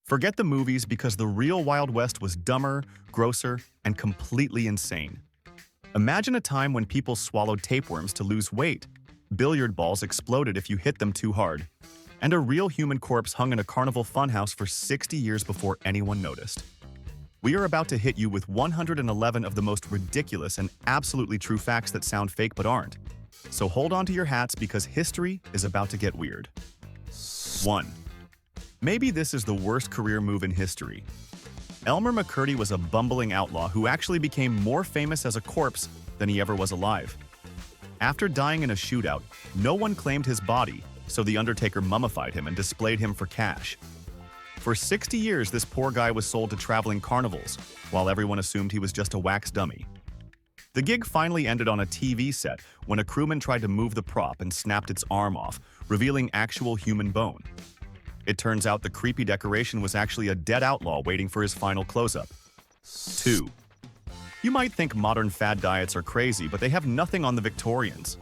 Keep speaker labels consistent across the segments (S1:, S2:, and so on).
S1: Forget the movies because the real Wild West was dumber, grosser, and completely insane. Imagine a time when people swallowed tapeworms to lose weight, billiard balls exploded if you hit them too hard, and a real human corpse hung in a carnival funhouse for 60 years before anyone noticed. We are about to hit you with 111 of the most ridiculous and absolutely true facts that sound fake but aren't. So hold on to your hats because history is about to get weird. 1. Maybe this is the worst career move in history. Elmer McCurdy was a bumbling outlaw who actually became more famous as a corpse than he ever was alive. After dying in a shootout, no one claimed his body, so the Undertaker mummified him and displayed him for cash. For 60 years, this poor guy was sold to traveling carnivals, while everyone assumed he was just a wax dummy. The gig finally ended on a TV set when a crewman tried to move the prop and snapped its arm off, revealing actual human bone. It turns out the creepy decoration was actually a dead outlaw waiting for his final close-up. 2. You might think modern fad diets are crazy, but they have nothing on the Victorians.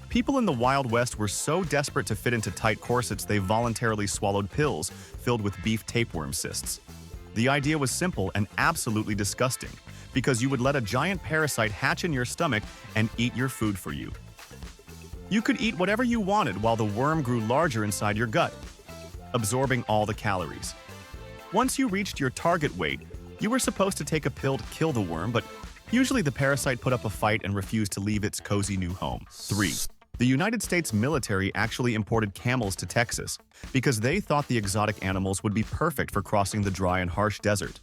S1: People in the Wild West were so desperate to fit into tight corsets they voluntarily swallowed pills filled with beef tapeworm cysts. The idea was simple and absolutely disgusting, because you would let a giant parasite hatch in your stomach and eat your food for you. You could eat whatever you wanted while the worm grew larger inside your gut, absorbing all the calories. Once you reached your target weight, you were supposed to take a pill to kill the worm, but usually the parasite put up a fight and refused to leave its cozy new home. 3. The United States military actually imported camels to Texas because they thought the exotic animals would be perfect for crossing the dry and harsh desert.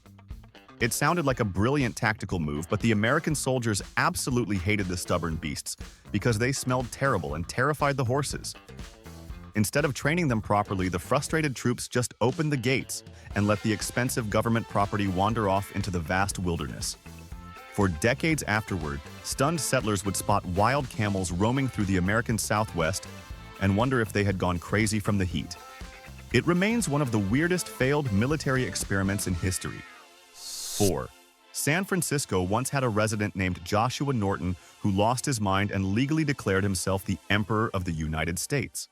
S1: It sounded like a brilliant tactical move, but the American soldiers absolutely hated the stubborn beasts because they smelled terrible and terrified the horses. Instead of training them properly, the frustrated troops just opened the gates and let the expensive government property wander off into the vast wilderness. For decades afterward, stunned settlers would spot wild camels roaming through the American Southwest and wonder if they had gone crazy from the heat. It remains one of the weirdest failed military experiments in history. 4. San Francisco once had a resident named Joshua Norton who lost his mind and legally declared himself the Emperor of the United States.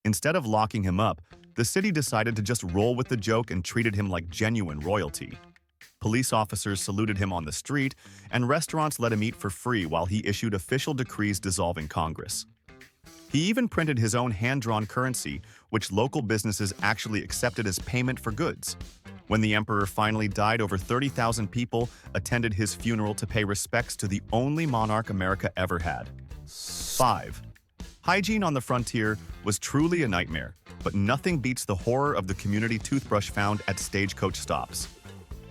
S1: Instead of locking him up, the city decided to just roll with the joke and treated him like genuine royalty. Police officers saluted him on the street, and restaurants let him eat for free while he issued official decrees dissolving Congress. He even printed his own hand-drawn currency, which local businesses actually accepted as payment for goods. When the emperor finally died, over 30,000 people attended his funeral to pay respects to the only monarch America ever had. 5. Hygiene on the frontier was truly a nightmare, but nothing beats the horror of the community toothbrush found at stagecoach stops.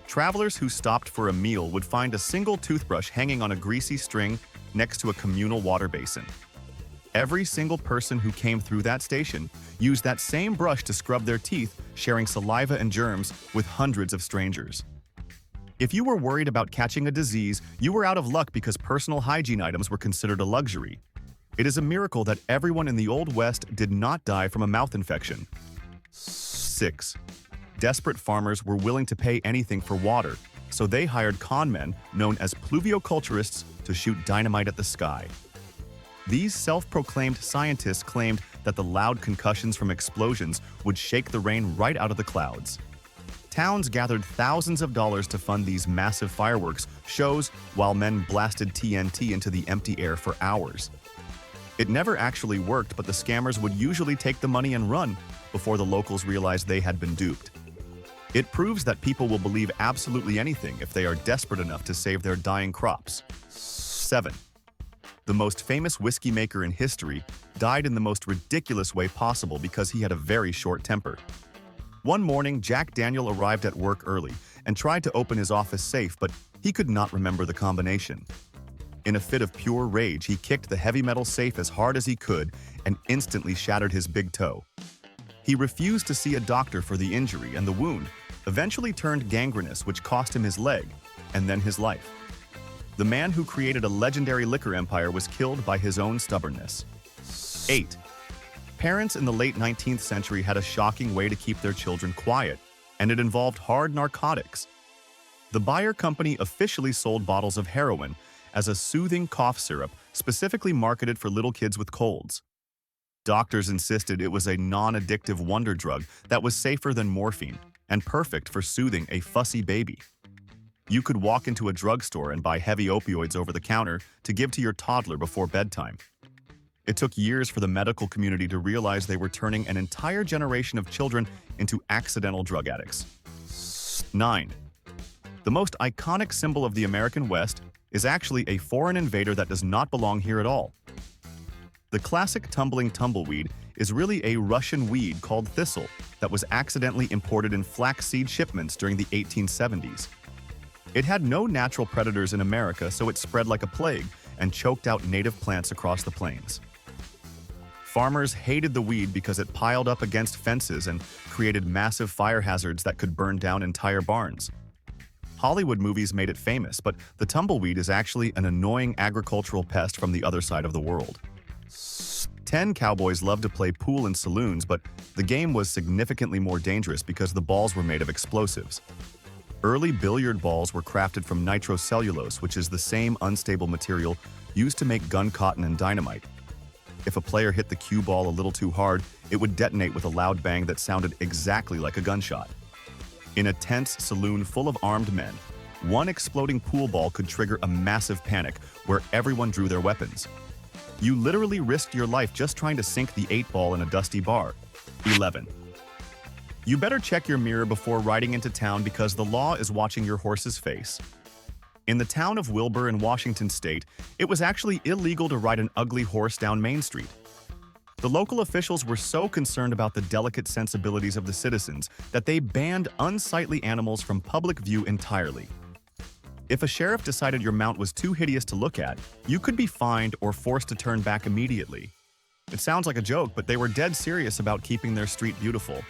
S1: Travelers who stopped for a meal would find a single toothbrush hanging on a greasy string next to a communal water basin. Every single person who came through that station used that same brush to scrub their teeth, sharing saliva and germs with hundreds of strangers. If you were worried about catching a disease, you were out of luck because personal hygiene items were considered a luxury. It is a miracle that everyone in the Old West did not die from a mouth infection. 6. Desperate farmers were willing to pay anything for water, so they hired con men known as pluvioculturists to shoot dynamite at the sky. These self-proclaimed scientists claimed that the loud concussions from explosions would shake the rain right out of the clouds. Towns gathered thousands of dollars to fund these massive fireworks shows while men blasted TNT into the empty air for hours. It never actually worked, but the scammers would usually take the money and run before the locals realized they had been duped. It proves that people will believe absolutely anything if they are desperate enough to save their dying crops. 7. The most famous whiskey maker in history died in the most ridiculous way possible because he had a very short temper. One morning, Jack Daniel arrived at work early and tried to open his office safe, but he could not remember the combination. In a fit of pure rage, he kicked the heavy metal safe as hard as he could and instantly shattered his big toe. He refused to see a doctor for the injury, and the wound eventually turned gangrenous, which cost him his leg and then his life. The man who created a legendary liquor empire was killed by his own stubbornness. 8. Parents in the late 19th century had a shocking way to keep their children quiet, and it involved hard narcotics. The Bayer Company officially sold bottles of heroin as a soothing cough syrup specifically marketed for little kids with colds. Doctors insisted it was a non-addictive wonder drug that was safer than morphine, and perfect for soothing a fussy baby. You could walk into a drugstore and buy heavy opioids over the counter to give to your toddler before bedtime. It took years for the medical community to realize they were turning an entire generation of children into accidental drug addicts. 9. The most iconic symbol of the American West is actually a foreign invader that does not belong here at all. The classic tumbling tumbleweed is really a Russian weed called thistle that was accidentally imported in flaxseed shipments during the 1870s. It had no natural predators in America, so it spread like a plague and choked out native plants across the plains. Farmers hated the weed because it piled up against fences and created massive fire hazards that could burn down entire barns. Hollywood movies made it famous, but the tumbleweed is actually an annoying agricultural pest from the other side of the world. 10 cowboys loved to play pool in saloons, but the game was significantly more dangerous because the balls were made of explosives. Early billiard balls were crafted from nitrocellulose, which is the same unstable material used to make gun cotton and dynamite. If a player hit the cue ball a little too hard, it would detonate with a loud bang that sounded exactly like a gunshot. In a tense saloon full of armed men, one exploding pool ball could trigger a massive panic where everyone drew their weapons. You literally risked your life just trying to sink the 8-ball in a dusty bar. 11. You better check your mirror before riding into town because the law is watching your horse's face. In the town of Wilbur in Washington state, it was actually illegal to ride an ugly horse down Main Street. The local officials were so concerned about the delicate sensibilities of the citizens that they banned unsightly animals from public view entirely. If a sheriff decided your mount was too hideous to look at, you could be fined or forced to turn back immediately. It sounds like a joke, but they were dead serious about keeping their street beautiful.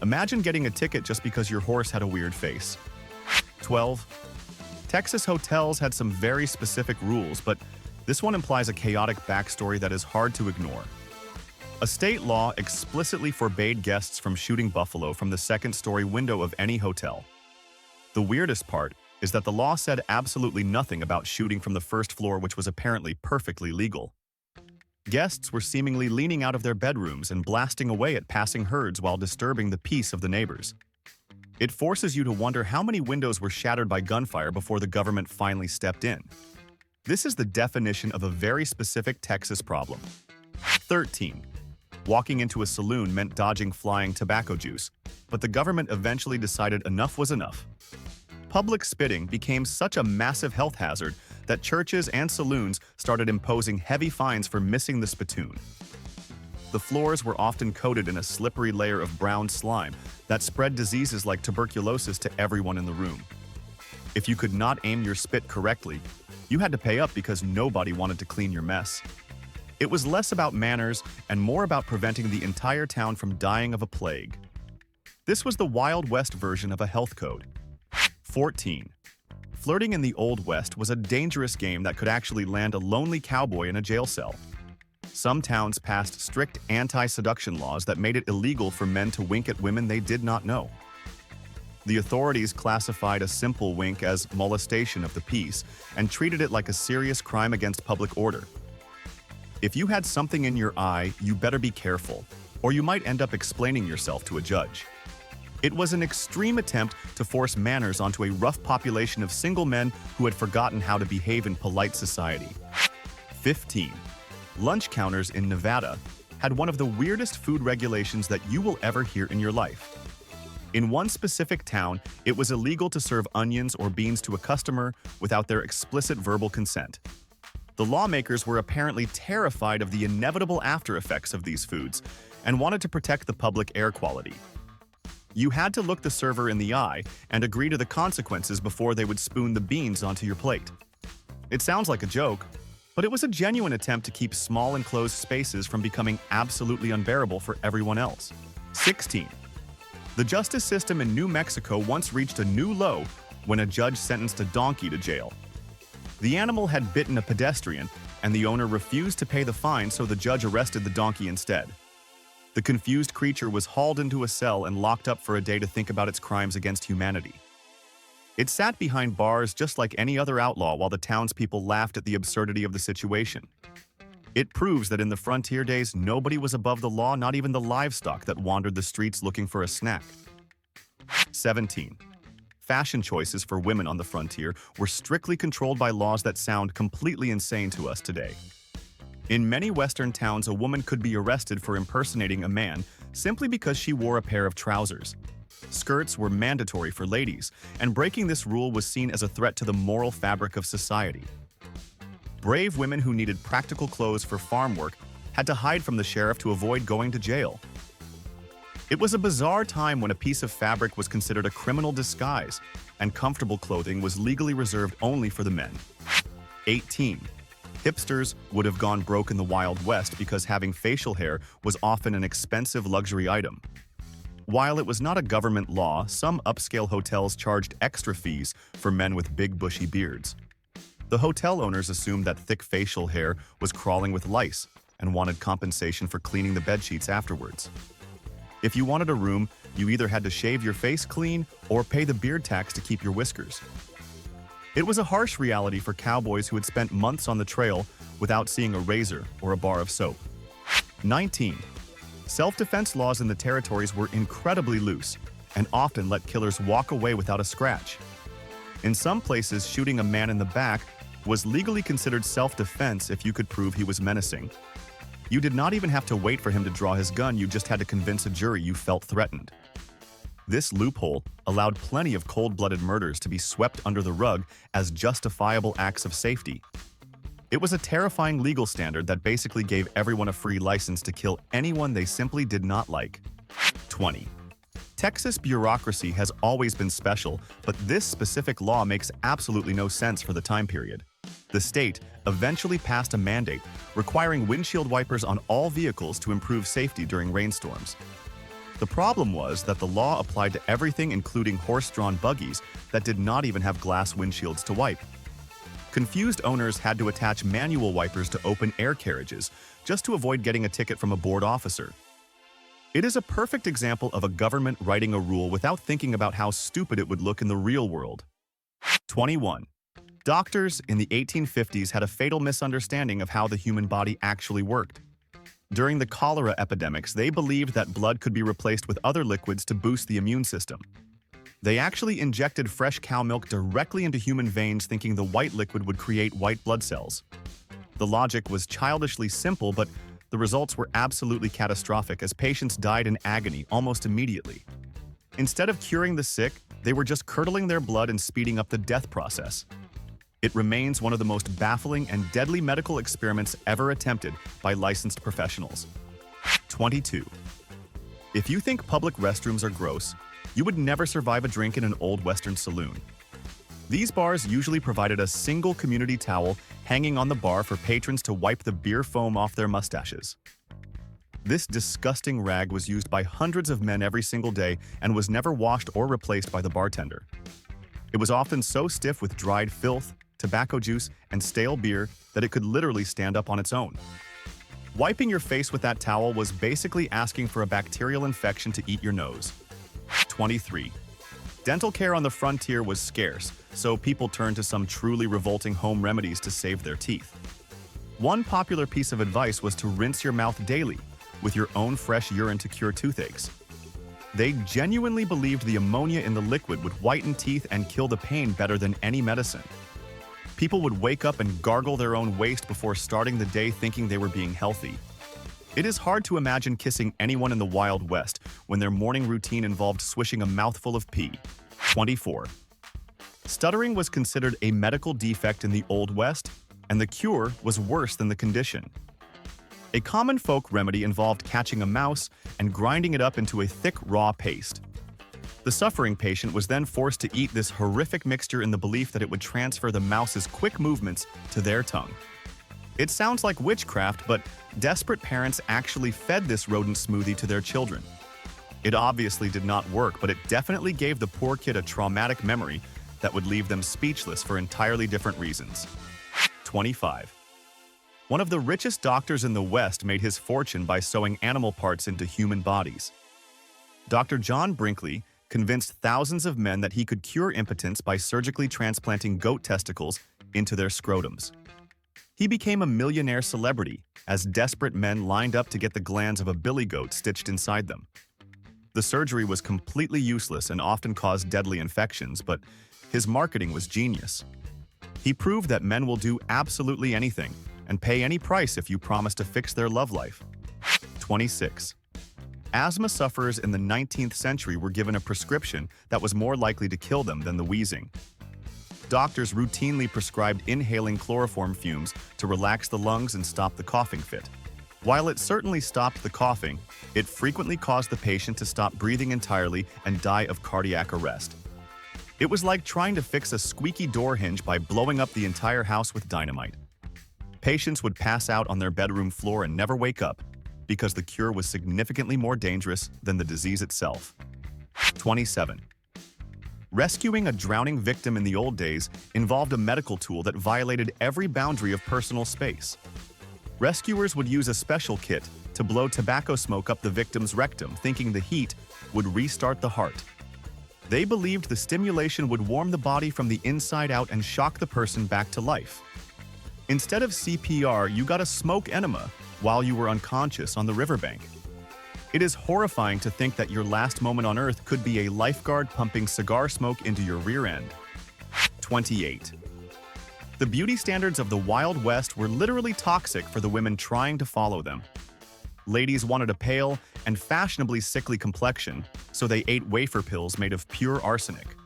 S1: Imagine getting a ticket just because your horse had a weird face. 12. Texas hotels had some very specific rules, but this one implies a chaotic backstory that is hard to ignore. A state law explicitly forbade guests from shooting buffalo from the second-story window of any hotel. The weirdest part is that the law said absolutely nothing about shooting from the first floor, which was apparently perfectly legal. Guests were seemingly leaning out of their bedrooms and blasting away at passing herds while disturbing the peace of the neighbors. It forces you to wonder how many windows were shattered by gunfire before the government finally stepped in. This is the definition of a very specific Texas problem. 13. Walking into a saloon meant dodging flying tobacco juice, but the government eventually decided enough was enough. Public spitting became such a massive health hazard that churches and saloons started imposing heavy fines for missing the spittoon. The floors were often coated in a slippery layer of brown slime that spread diseases like tuberculosis to everyone in the room. If you could not aim your spit correctly, you had to pay up because nobody wanted to clean your mess. It was less about manners and more about preventing the entire town from dying of a plague. This was the Wild West version of a health code. 14. Flirting in the Old West was a dangerous game that could actually land a lonely cowboy in a jail cell. Some towns passed strict anti-seduction laws that made it illegal for men to wink at women they did not know. The authorities classified a simple wink as molestation of the peace and treated it like a serious crime against public order. If you had something in your eye, you better be careful, or you might end up explaining yourself to a judge. It was an extreme attempt to force manners onto a rough population of single men who had forgotten how to behave in polite society. 15. Lunch counters in Nevada had one of the weirdest food regulations that you will ever hear in your life. In one specific town, it was illegal to serve onions or beans to a customer without their explicit verbal consent. The lawmakers were apparently terrified of the inevitable after effects of these foods and wanted to protect the public air quality. You had to look the server in the eye and agree to the consequences before they would spoon the beans onto your plate. It sounds like a joke, but it was a genuine attempt to keep small enclosed spaces from becoming absolutely unbearable for everyone else. 16. The justice system in New Mexico once reached a new low when a judge sentenced a donkey to jail. The animal had bitten a pedestrian, and the owner refused to pay the fine, so the judge arrested the donkey instead. The confused creature was hauled into a cell and locked up for a day to think about its crimes against humanity. It sat behind bars just like any other outlaw while the townspeople laughed at the absurdity of the situation. It proves that in the frontier days, nobody was above the law, not even the livestock that wandered the streets looking for a snack. 17. Fashion choices for women on the frontier were strictly controlled by laws that sound completely insane to us today. In many Western towns, a woman could be arrested for impersonating a man simply because she wore a pair of trousers. Skirts were mandatory for ladies, and breaking this rule was seen as a threat to the moral fabric of society. Brave women who needed practical clothes for farm work had to hide from the sheriff to avoid going to jail. It was a bizarre time when a piece of fabric was considered a criminal disguise, and comfortable clothing was legally reserved only for the men. 18. Hipsters would have gone broke in the Wild West because having facial hair was often an expensive luxury item. While it was not a government law, some upscale hotels charged extra fees for men with big bushy beards. The hotel owners assumed that thick facial hair was crawling with lice and wanted compensation for cleaning the bedsheets afterwards. If you wanted a room, you either had to shave your face clean or pay the beard tax to keep your whiskers. It was a harsh reality for cowboys who had spent months on the trail without seeing a razor or a bar of soap. 19. Self-defense laws in the territories were incredibly loose and often let killers walk away without a scratch. In some places, shooting a man in the back was legally considered self-defense if you could prove he was menacing. You did not even have to wait for him to draw his gun, you just had to convince a jury you felt threatened. This loophole allowed plenty of cold-blooded murders to be swept under the rug as justifiable acts of safety. It was a terrifying legal standard that basically gave everyone a free license to kill anyone they simply did not like. 20. Texas bureaucracy has always been special, but this specific law makes absolutely no sense for the time period. The state eventually passed a mandate requiring windshield wipers on all vehicles to improve safety during rainstorms. The problem was that the law applied to everything, including horse-drawn buggies that did not even have glass windshields to wipe. Confused owners had to attach manual wipers to open-air carriages just to avoid getting a ticket from a board officer. It is a perfect example of a government writing a rule without thinking about how stupid it would look in the real world. 21. Doctors in the 1850s had a fatal misunderstanding of how the human body actually worked. During the cholera epidemics, they believed that blood could be replaced with other liquids to boost the immune system. They actually injected fresh cow milk directly into human veins, thinking the white liquid would create white blood cells. The logic was childishly simple, but the results were absolutely catastrophic as patients died in agony almost immediately. Instead of curing the sick, they were just curdling their blood and speeding up the death process. It remains one of the most baffling and deadly medical experiments ever attempted by licensed professionals. 22. If you think public restrooms are gross, you would never survive a drink in an old Western saloon. These bars usually provided a single community towel hanging on the bar for patrons to wipe the beer foam off their mustaches. This disgusting rag was used by hundreds of men every single day and was never washed or replaced by the bartender. It was often so stiff with dried filth, tobacco juice, and stale beer that it could literally stand up on its own. Wiping your face with that towel was basically asking for a bacterial infection to eat your nose. 23. Dental care on the frontier was scarce, so people turned to some truly revolting home remedies to save their teeth. One popular piece of advice was to rinse your mouth daily with your own fresh urine to cure toothaches. They genuinely believed the ammonia in the liquid would whiten teeth and kill the pain better than any medicine. People would wake up and gargle their own waste before starting the day thinking they were being healthy. It is hard to imagine kissing anyone in the Wild West when their morning routine involved swishing a mouthful of pee. 24. Stuttering was considered a medical defect in the Old West, and the cure was worse than the condition. A common folk remedy involved catching a mouse and grinding it up into a thick raw paste. The suffering patient was then forced to eat this horrific mixture in the belief that it would transfer the mouse's quick movements to their tongue. It sounds like witchcraft, but desperate parents actually fed this rodent smoothie to their children. It obviously did not work, but it definitely gave the poor kid a traumatic memory that would leave them speechless for entirely different reasons. 25. One of the richest doctors in the West made his fortune by sewing animal parts into human bodies. Dr. John Brinkley convinced thousands of men that he could cure impotence by surgically transplanting goat testicles into their scrotums. He became a millionaire celebrity as desperate men lined up to get the glands of a billy goat stitched inside them. The surgery was completely useless and often caused deadly infections, but his marketing was genius. He proved that men will do absolutely anything and pay any price if you promise to fix their love life. 26. Asthma sufferers in the 19th century were given a prescription that was more likely to kill them than the wheezing. Doctors routinely prescribed inhaling chloroform fumes to relax the lungs and stop the coughing fit. While it certainly stopped the coughing, it frequently caused the patient to stop breathing entirely and die of cardiac arrest. It was like trying to fix a squeaky door hinge by blowing up the entire house with dynamite. Patients would pass out on their bedroom floor and never wake up because the cure was significantly more dangerous than the disease itself. 27. Rescuing a drowning victim in the old days involved a medical tool that violated every boundary of personal space. Rescuers would use a special kit to blow tobacco smoke up the victim's rectum, thinking the heat would restart the heart. They believed the stimulation would warm the body from the inside out and shock the person back to life. Instead of CPR, you got a smoke enema while you were unconscious on the riverbank. It is horrifying to think that your last moment on Earth could be a lifeguard pumping cigar smoke into your rear end. 28. The beauty standards of the Wild West were literally toxic for the women trying to follow them. Ladies wanted a pale and fashionably sickly complexion, so they ate wafer pills made of pure arsenic.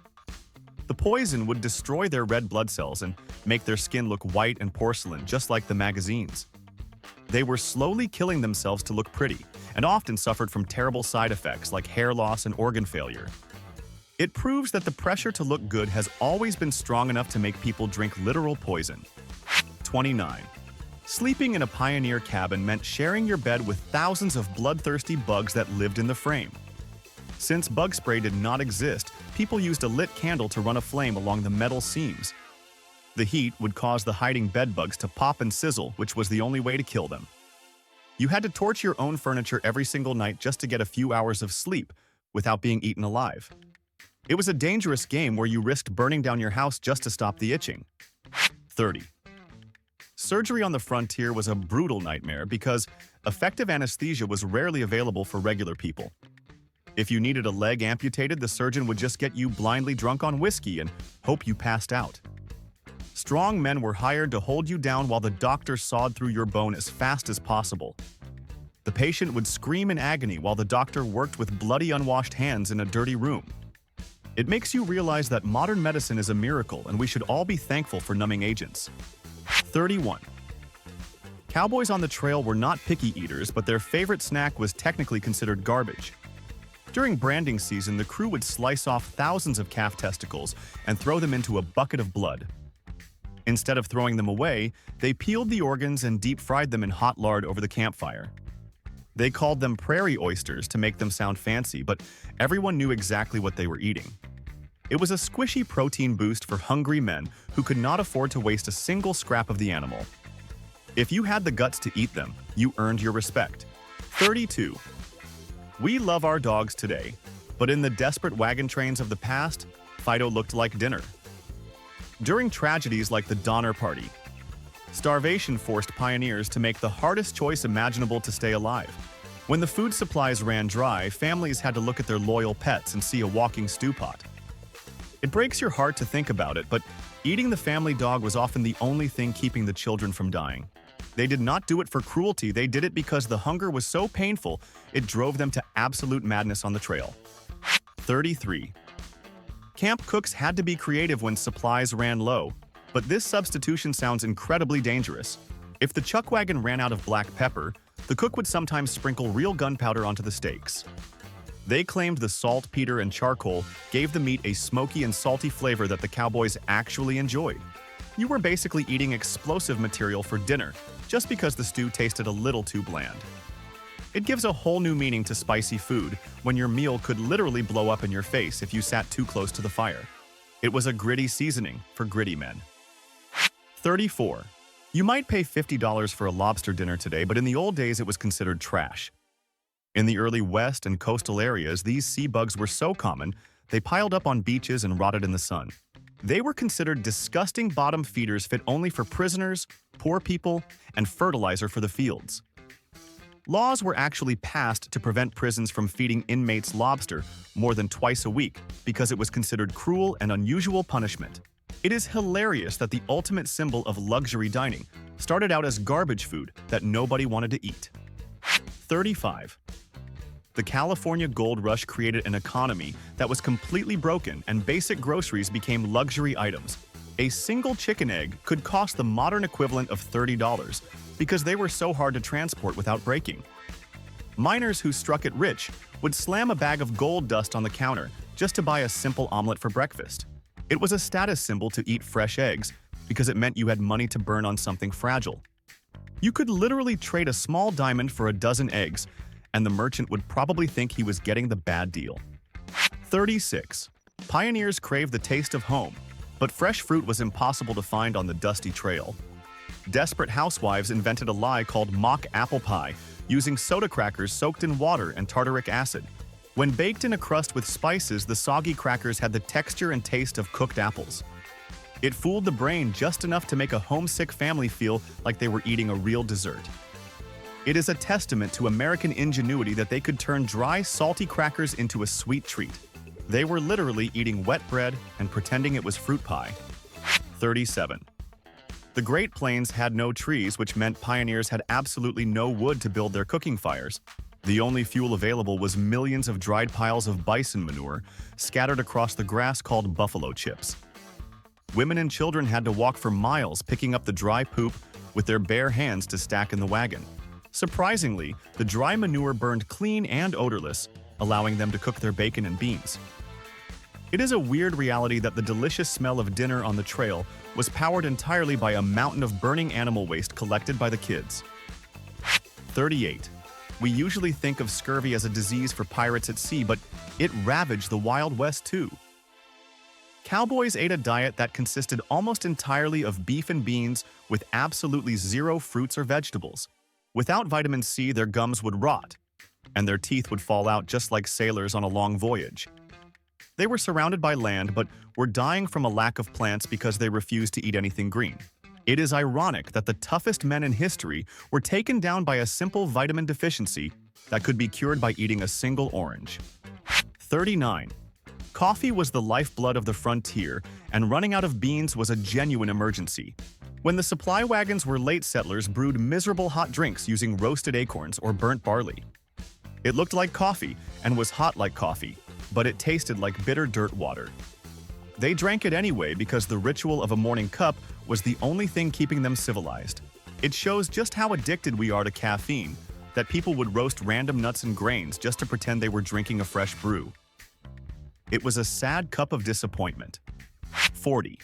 S1: The poison would destroy their red blood cells and make their skin look white and porcelain, just like the magazines. They were slowly killing themselves to look pretty, and often suffered from terrible side effects like hair loss and organ failure. It proves that the pressure to look good has always been strong enough to make people drink literal poison. 29. Sleeping in a pioneer cabin meant sharing your bed with thousands of bloodthirsty bugs that lived in the frame. Since bug spray did not exist, people used a lit candle to run a flame along the metal seams. The heat would cause the hiding bed bugs to pop and sizzle, which was the only way to kill them. You had to torch your own furniture every single night just to get a few hours of sleep without being eaten alive. It was a dangerous game where you risked burning down your house just to stop the itching. 30. Surgery on the frontier was a brutal nightmare because effective anesthesia was rarely available for regular people. If you needed a leg amputated, the surgeon would just get you blindly drunk on whiskey and hope you passed out. Strong men were hired to hold you down while the doctor sawed through your bone as fast as possible. The patient would scream in agony while the doctor worked with bloody, unwashed hands in a dirty room. It makes you realize that modern medicine is a miracle and we should all be thankful for numbing agents. 31. Cowboys on the trail were not picky eaters, but their favorite snack was technically considered garbage. During branding season, the crew would slice off thousands of calf testicles and throw them into a bucket of blood. Instead of throwing them away, they peeled the organs and deep-fried them in hot lard over the campfire. They called them prairie oysters to make them sound fancy, but everyone knew exactly what they were eating. It was a squishy protein boost for hungry men who could not afford to waste a single scrap of the animal. If you had the guts to eat them, you earned your respect. 32. We love our dogs today, but in the desperate wagon trains of the past, Fido looked like dinner. During tragedies like the Donner Party, starvation forced pioneers to make the hardest choice imaginable to stay alive. When the food supplies ran dry, families had to look at their loyal pets and see a walking stew pot. It breaks your heart to think about it, but eating the family dog was often the only thing keeping the children from dying. They did not do it for cruelty, they did it because the hunger was so painful, it drove them to absolute madness on the trail. 33. Camp cooks had to be creative when supplies ran low, but this substitution sounds incredibly dangerous. If the chuck wagon ran out of black pepper, the cook would sometimes sprinkle real gunpowder onto the steaks. They claimed the saltpeter and charcoal gave the meat a smoky and salty flavor that the cowboys actually enjoyed. You were basically eating explosive material for dinner, just because the stew tasted a little too bland. It gives a whole new meaning to spicy food when your meal could literally blow up in your face if you sat too close to the fire. It was a gritty seasoning for gritty men. 34. You might pay $50 for a lobster dinner today, but in the old days it was considered trash. In the early West and coastal areas, these sea bugs were so common, they piled up on beaches and rotted in the sun. They were considered disgusting bottom feeders fit only for prisoners, poor people, and fertilizer for the fields. Laws were actually passed to prevent prisons from feeding inmates lobster more than twice a week because it was considered cruel and unusual punishment. It is hilarious that the ultimate symbol of luxury dining started out as garbage food that nobody wanted to eat. 35. The California gold rush created an economy that was completely broken and basic groceries became luxury items. A single chicken egg could cost the modern equivalent of $30 because they were so hard to transport without breaking. Miners who struck it rich would slam a bag of gold dust on the counter just to buy a simple omelet for breakfast. It was a status symbol to eat fresh eggs because it meant you had money to burn on something fragile. You could literally trade a small diamond for a dozen eggs, and the merchant would probably think he was getting the bad deal. 36. Pioneers craved the taste of home, but fresh fruit was impossible to find on the dusty trail. Desperate housewives invented a lie called mock apple pie, using soda crackers soaked in water and tartaric acid. When baked in a crust with spices, the soggy crackers had the texture and taste of cooked apples. It fooled the brain just enough to make a homesick family feel like they were eating a real dessert. It is a testament to American ingenuity that they could turn dry, salty crackers into a sweet treat. They were literally eating wet bread and pretending it was fruit pie. 37. The Great Plains had no trees, which meant pioneers had absolutely no wood to build their cooking fires. The only fuel available was millions of dried piles of bison manure scattered across the grass called buffalo chips. Women and children had to walk for miles picking up the dry poop with their bare hands to stack in the wagon. Surprisingly, the dry manure burned clean and odorless, allowing them to cook their bacon and beans. It is a weird reality that the delicious smell of dinner on the trail was powered entirely by a mountain of burning animal waste collected by the kids. 38. We usually think of scurvy as a disease for pirates at sea, but it ravaged the Wild West too. Cowboys ate a diet that consisted almost entirely of beef and beans with absolutely zero fruits or vegetables. Without vitamin C, their gums would rot, and their teeth would fall out just like sailors on a long voyage. They were surrounded by land, but were dying from a lack of plants because they refused to eat anything green. It is ironic that the toughest men in history were taken down by a simple vitamin deficiency that could be cured by eating a single orange. 39. Coffee was the lifeblood of the frontier, and running out of beans was a genuine emergency. When the supply wagons were late, settlers brewed miserable hot drinks using roasted acorns or burnt barley. It looked like coffee and was hot like coffee, but it tasted like bitter dirt water. They drank it anyway because the ritual of a morning cup was the only thing keeping them civilized. It shows just how addicted we are to caffeine, that people would roast random nuts and grains just to pretend they were drinking a fresh brew. It was a sad cup of disappointment. 40.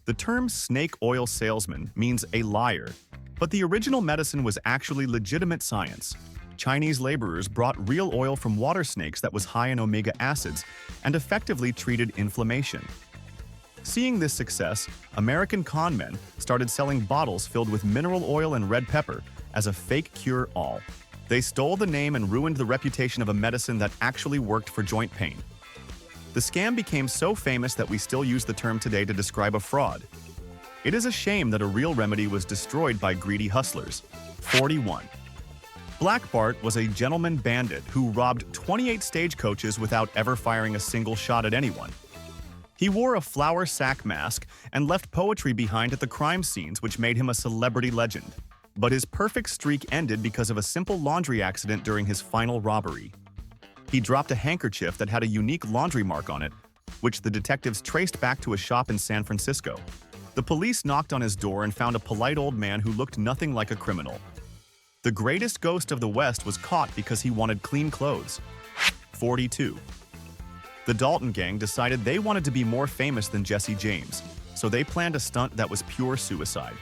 S1: The term snake oil salesman means a liar, but the original medicine was actually legitimate science. Chinese laborers brought real oil from water snakes that was high in omega acids and effectively treated inflammation. Seeing this success, American con men started selling bottles filled with mineral oil and red pepper as a fake cure-all. They stole the name and ruined the reputation of a medicine that actually worked for joint pain. The scam became so famous that we still use the term today to describe a fraud. It is a shame that a real remedy was destroyed by greedy hustlers. 41. Black Bart was a gentleman bandit who robbed 28 stagecoaches without ever firing a single shot at anyone. He wore a flour sack mask and left poetry behind at the crime scenes, which made him a celebrity legend. But his perfect streak ended because of a simple laundry accident during his final robbery. He dropped a handkerchief that had a unique laundry mark on it, which the detectives traced back to a shop in San Francisco. The police knocked on his door and found a polite old man who looked nothing like a criminal. The greatest ghost of the West was caught because he wanted clean clothes. 42. The Dalton gang decided they wanted to be more famous than Jesse James, so they planned a stunt that was pure suicide.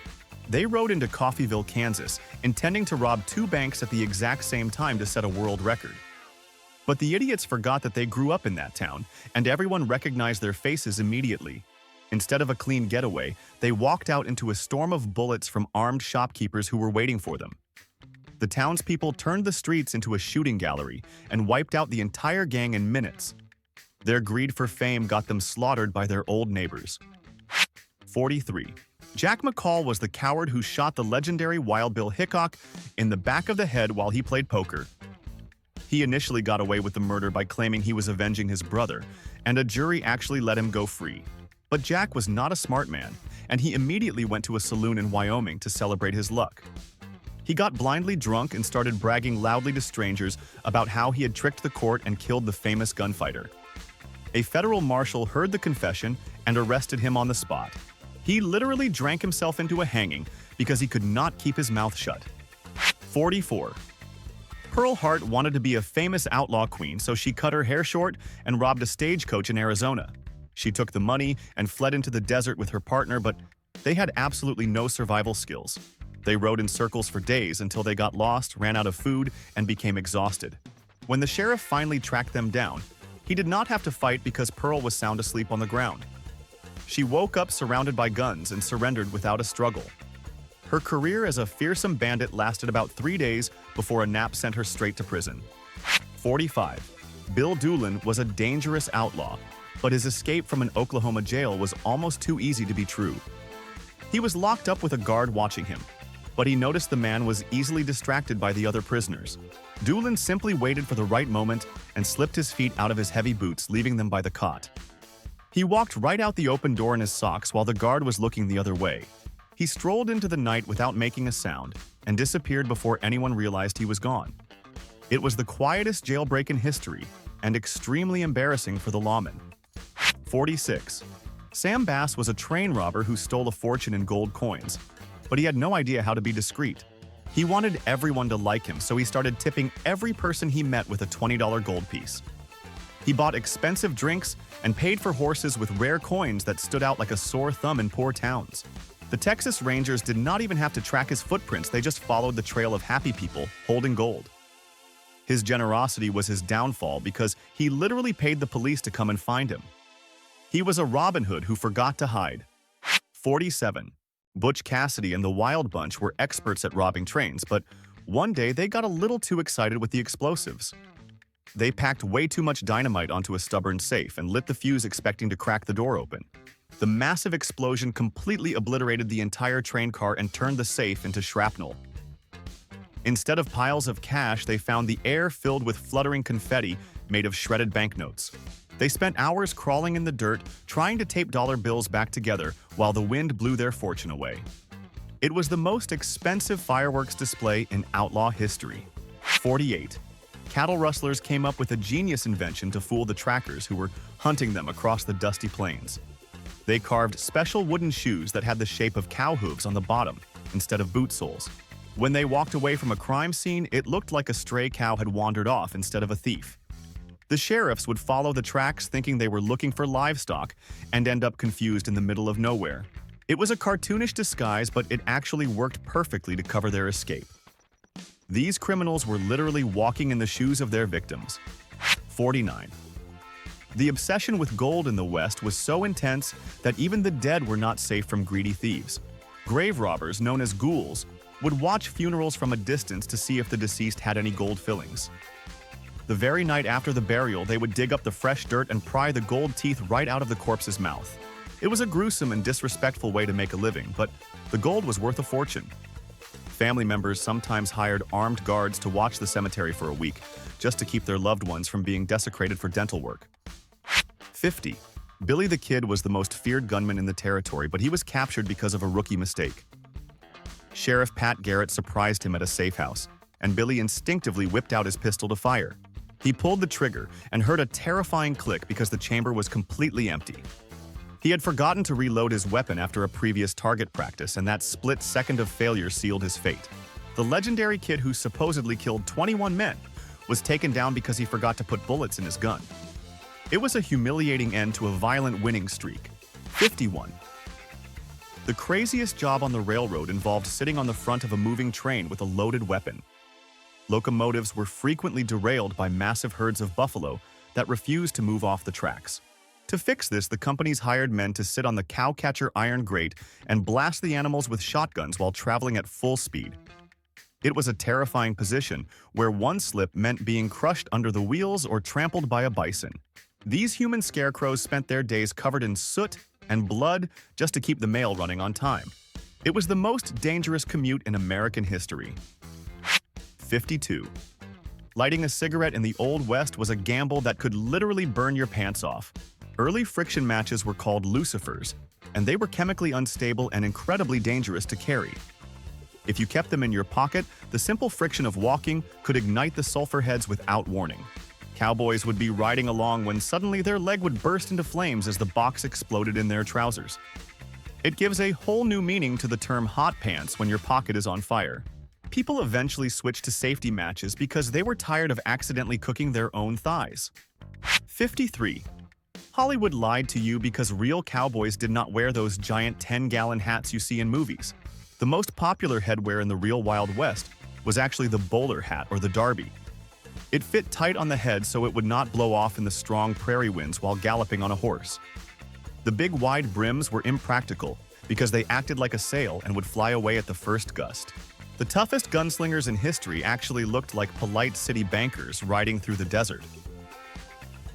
S1: They rode into Coffeyville, Kansas, intending to rob 2 banks at the exact same time to set a world record. But the idiots forgot that they grew up in that town, and everyone recognized their faces immediately. Instead of a clean getaway, they walked out into a storm of bullets from armed shopkeepers who were waiting for them. The townspeople turned the streets into a shooting gallery and wiped out the entire gang in minutes. Their greed for fame got them slaughtered by their old neighbors. 43. Jack McCall was the coward who shot the legendary Wild Bill Hickok in the back of the head while he played poker. He initially got away with the murder by claiming he was avenging his brother, and a jury actually let him go free. But Jack was not a smart man, and he immediately went to a saloon in Wyoming to celebrate his luck. He got blindly drunk and started bragging loudly to strangers about how he had tricked the court and killed the famous gunfighter. A federal marshal heard the confession and arrested him on the spot. He literally drank himself into a hanging because he could not keep his mouth shut. 44. Pearl Hart wanted to be a famous outlaw queen, so she cut her hair short and robbed a stagecoach in Arizona. She took the money and fled into the desert with her partner, but they had absolutely no survival skills. They rode in circles for days until they got lost, ran out of food, and became exhausted. When the sheriff finally tracked them down, he did not have to fight because Pearl was sound asleep on the ground. She woke up surrounded by guns and surrendered without a struggle. Her career as a fearsome bandit lasted about 3 days before a nap sent her straight to prison. 45. Bill Doolin was a dangerous outlaw, but his escape from an Oklahoma jail was almost too easy to be true. He was locked up with a guard watching him, but he noticed the man was easily distracted by the other prisoners. Doolin simply waited for the right moment and slipped his feet out of his heavy boots, leaving them by the cot. He walked right out the open door in his socks while the guard was looking the other way. He strolled into the night without making a sound and disappeared before anyone realized he was gone. It was the quietest jailbreak in history and extremely embarrassing for the lawman. 46. Sam Bass was a train robber who stole a fortune in gold coins, but he had no idea how to be discreet. He wanted everyone to like him, so he started tipping every person he met with a $20 gold piece. He bought expensive drinks and paid for horses with rare coins that stood out like a sore thumb in poor towns. The Texas Rangers did not even have to track his footprints, they just followed the trail of happy people holding gold. His generosity was his downfall because he literally paid the police to come and find him. He was a Robin Hood who forgot to hide. 47. Butch Cassidy and the Wild Bunch were experts at robbing trains, but one day they got a little too excited with the explosives. They packed way too much dynamite onto a stubborn safe and lit the fuse expecting to crack the door open. The massive explosion completely obliterated the entire train car and turned the safe into shrapnel. Instead of piles of cash, they found the air filled with fluttering confetti made of shredded banknotes. They spent hours crawling in the dirt, trying to tape dollar bills back together while the wind blew their fortune away. It was the most expensive fireworks display in outlaw history. 48. Cattle rustlers came up with a genius invention to fool the trackers who were hunting them across the dusty plains. They carved special wooden shoes that had the shape of cow hooves on the bottom instead of boot soles. When they walked away from a crime scene, it looked like a stray cow had wandered off instead of a thief. The sheriffs would follow the tracks thinking they were looking for livestock and end up confused in the middle of nowhere. It was a cartoonish disguise, but it actually worked perfectly to cover their escape. These criminals were literally walking in the shoes of their victims. 49. The obsession with gold in the West was so intense that even the dead were not safe from greedy thieves. Grave robbers, known as ghouls, would watch funerals from a distance to see if the deceased had any gold fillings. The very night after the burial, they would dig up the fresh dirt and pry the gold teeth right out of the corpse's mouth. It was a gruesome and disrespectful way to make a living, but the gold was worth a fortune. Family members sometimes hired armed guards to watch the cemetery for a week, just to keep their loved ones from being desecrated for dental work. 50. Billy the Kid was the most feared gunman in the territory, but he was captured because of a rookie mistake. Sheriff Pat Garrett surprised him at a safe house, and Billy instinctively whipped out his pistol to fire. He pulled the trigger and heard a terrifying click because the chamber was completely empty. He had forgotten to reload his weapon after a previous target practice, and that split second of failure sealed his fate. The legendary kid who supposedly killed 21 men was taken down because he forgot to put bullets in his gun. It was a humiliating end to a violent winning streak. 51. The craziest job on the railroad involved sitting on the front of a moving train with a loaded weapon. Locomotives were frequently derailed by massive herds of buffalo that refused to move off the tracks. To fix this, the companies hired men to sit on the cowcatcher iron grate and blast the animals with shotguns while traveling at full speed. It was a terrifying position where one slip meant being crushed under the wheels or trampled by a bison. These human scarecrows spent their days covered in soot and blood just to keep the mail running on time. It was the most dangerous commute in American history. 52. Lighting a cigarette in the Old West was a gamble that could literally burn your pants off. Early friction matches were called lucifers, and they were chemically unstable and incredibly dangerous to carry. If you kept them in your pocket, the simple friction of walking could ignite the sulfur heads without warning. Cowboys would be riding along when suddenly their leg would burst into flames as the box exploded in their trousers. It gives a whole new meaning to the term hot pants when your pocket is on fire. People eventually switched to safety matches because they were tired of accidentally cooking their own thighs. 53. Hollywood lied to you because real cowboys did not wear those giant 10-gallon hats you see in movies. The most popular headwear in the real Wild West was actually the bowler hat or the derby. It fit tight on the head so it would not blow off in the strong prairie winds while galloping on a horse. The big wide brims were impractical because they acted like a sail and would fly away at the first gust. The toughest gunslingers in history actually looked like polite city bankers riding through the desert.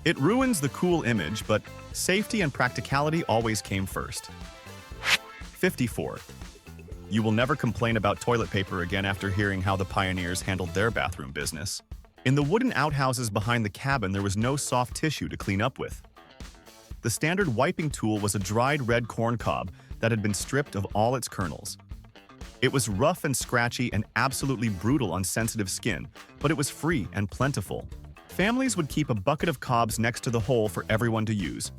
S1: It ruins the cool image, but safety and practicality always came first. 54. You will never complain about toilet paper again after hearing how the pioneers handled their bathroom business. In the wooden outhouses behind the cabin, there was no soft tissue to clean up with. The standard wiping tool was a dried red corn cob that had been stripped of all its kernels. It was rough and scratchy and absolutely brutal on sensitive skin, but it was free and plentiful. Families would keep a bucket of cobs next to the hole for everyone to use.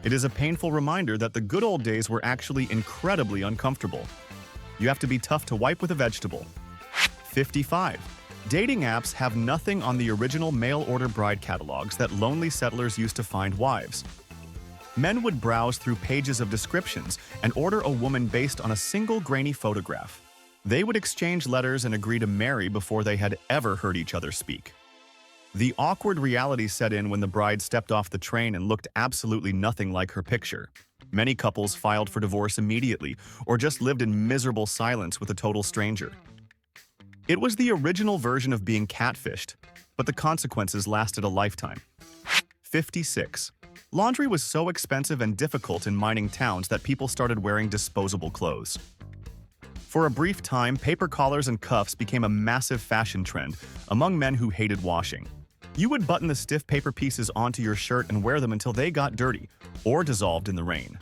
S1: It is a painful reminder that the good old days were actually incredibly uncomfortable. You have to be tough to wipe with a vegetable. 55. Dating apps have nothing on the original mail-order bride catalogs that lonely settlers used to find wives. Men would browse through pages of descriptions and order a woman based on a single grainy photograph. They would exchange letters and agree to marry before they had ever heard each other speak. The awkward reality set in when the bride stepped off the train and looked absolutely nothing like her picture. Many couples filed for divorce immediately or just lived in miserable silence with a total stranger. It was the original version of being catfished, but the consequences lasted a lifetime. 56. Laundry was so expensive and difficult in mining towns that people started wearing disposable clothes. For a brief time, paper collars and cuffs became a massive fashion trend among men who hated washing. You would button the stiff paper pieces onto your shirt and wear them until they got dirty or dissolved in the rain.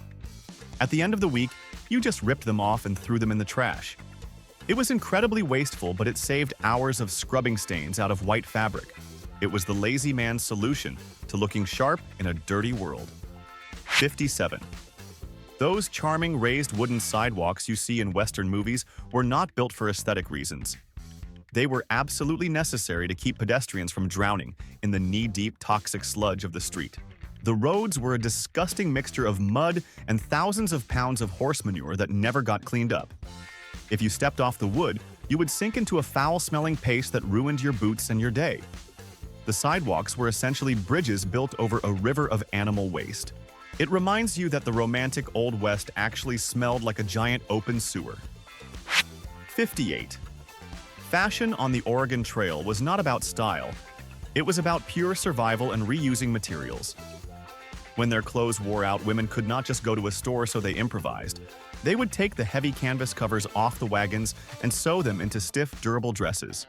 S1: At the end of the week, you just ripped them off and threw them in the trash. It was incredibly wasteful, but it saved hours of scrubbing stains out of white fabric. It was the lazy man's solution to looking sharp in a dirty world. 57. Those charming raised wooden sidewalks you see in Western movies were not built for aesthetic reasons. They were absolutely necessary to keep pedestrians from drowning in the knee-deep toxic sludge of the street. The roads were a disgusting mixture of mud and thousands of pounds of horse manure that never got cleaned up. If you stepped off the wood, you would sink into a foul-smelling paste that ruined your boots and your day. The sidewalks were essentially bridges built over a river of animal waste. It reminds you that the romantic Old West actually smelled like a giant open sewer. 58. Fashion on the Oregon Trail was not about style. It was about pure survival and reusing materials. When their clothes wore out, women could not just go to a store, so they improvised. They would take the heavy canvas covers off the wagons and sew them into stiff, durable dresses.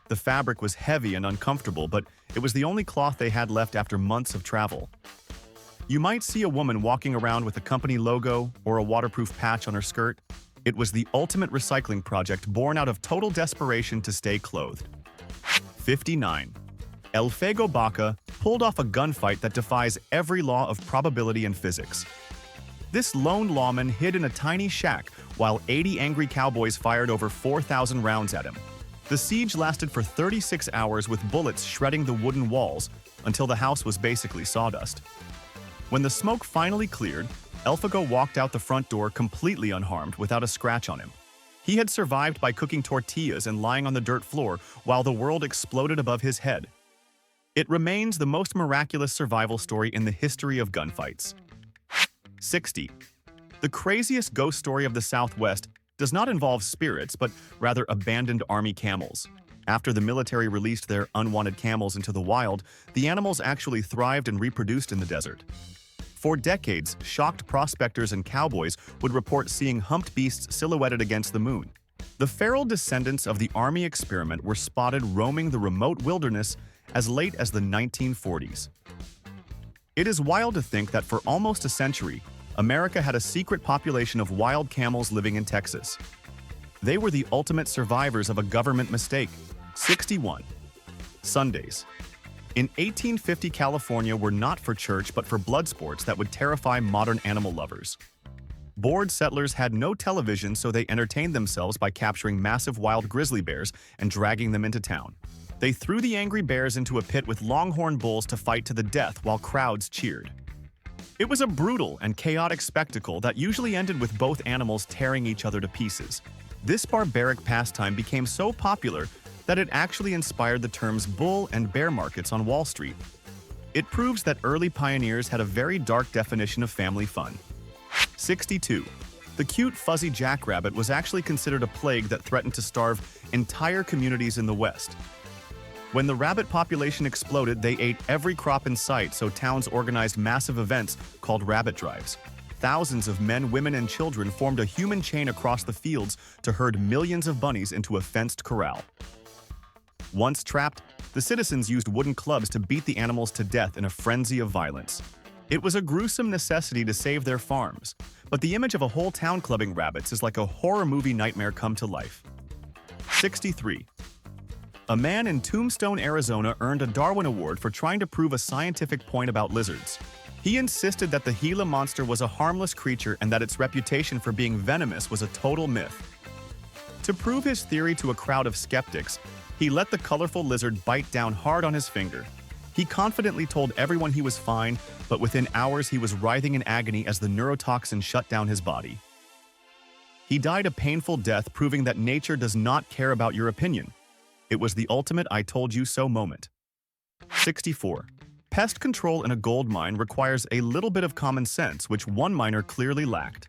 S1: The fabric was heavy and uncomfortable, but it was the only cloth they had left after months of travel. You might see a woman walking around with a company logo or a waterproof patch on her skirt. It was the ultimate recycling project born out of total desperation to stay clothed. 59. El Fuego Baca pulled off a gunfight that defies every law of probability and physics. This lone lawman hid in a tiny shack while 80 angry cowboys fired over 4,000 rounds at him. The siege lasted for 36 hours with bullets shredding the wooden walls until the house was basically sawdust. When the smoke finally cleared, El Fuego walked out the front door completely unharmed without a scratch on him. He had survived by cooking tortillas and lying on the dirt floor while the world exploded above his head. It remains the most miraculous survival story in the history of gunfights. 60. The craziest ghost story of the Southwest does not involve spirits, but rather abandoned army camels. After the military released their unwanted camels into the wild, the animals actually thrived and reproduced in the desert. For decades, shocked prospectors and cowboys would report seeing humped beasts silhouetted against the moon. The feral descendants of the Army experiment were spotted roaming the remote wilderness as late as the 1940s. It is wild to think that for almost a century, America had a secret population of wild camels living in Texas. They were the ultimate survivors of a government mistake. 61. Sundays. In 1850, California were not for church but for blood sports that would terrify modern animal lovers. Bored settlers had no television, so they entertained themselves by capturing massive wild grizzly bears and dragging them into town. They threw the angry bears into a pit with longhorn bulls to fight to the death while crowds cheered. It was a brutal and chaotic spectacle that usually ended with both animals tearing each other to pieces. This barbaric pastime became so popular that it actually inspired the terms bull and bear markets on Wall Street. It proves that early pioneers had a very dark definition of family fun. 62. The cute fuzzy jackrabbit was actually considered a plague that threatened to starve entire communities in the West. When the rabbit population exploded, they ate every crop in sight, so towns organized massive events called rabbit drives. Thousands of men, women, and children formed a human chain across the fields to herd millions of bunnies into a fenced corral. Once trapped, the citizens used wooden clubs to beat the animals to death in a frenzy of violence. It was a gruesome necessity to save their farms, but the image of a whole town clubbing rabbits is like a horror movie nightmare come to life. 63. A man in Tombstone, Arizona earned a Darwin Award for trying to prove a scientific point about lizards. He insisted that the Gila monster was a harmless creature and that its reputation for being venomous was a total myth. To prove his theory to a crowd of skeptics, he let the colorful lizard bite down hard on his finger. He confidently told everyone he was fine, but within hours he was writhing in agony as the neurotoxin shut down his body. He died a painful death, proving that nature does not care about your opinion. It was the ultimate I told you so moment. 64. Pest control in a gold mine requires a little bit of common sense, which one miner clearly lacked.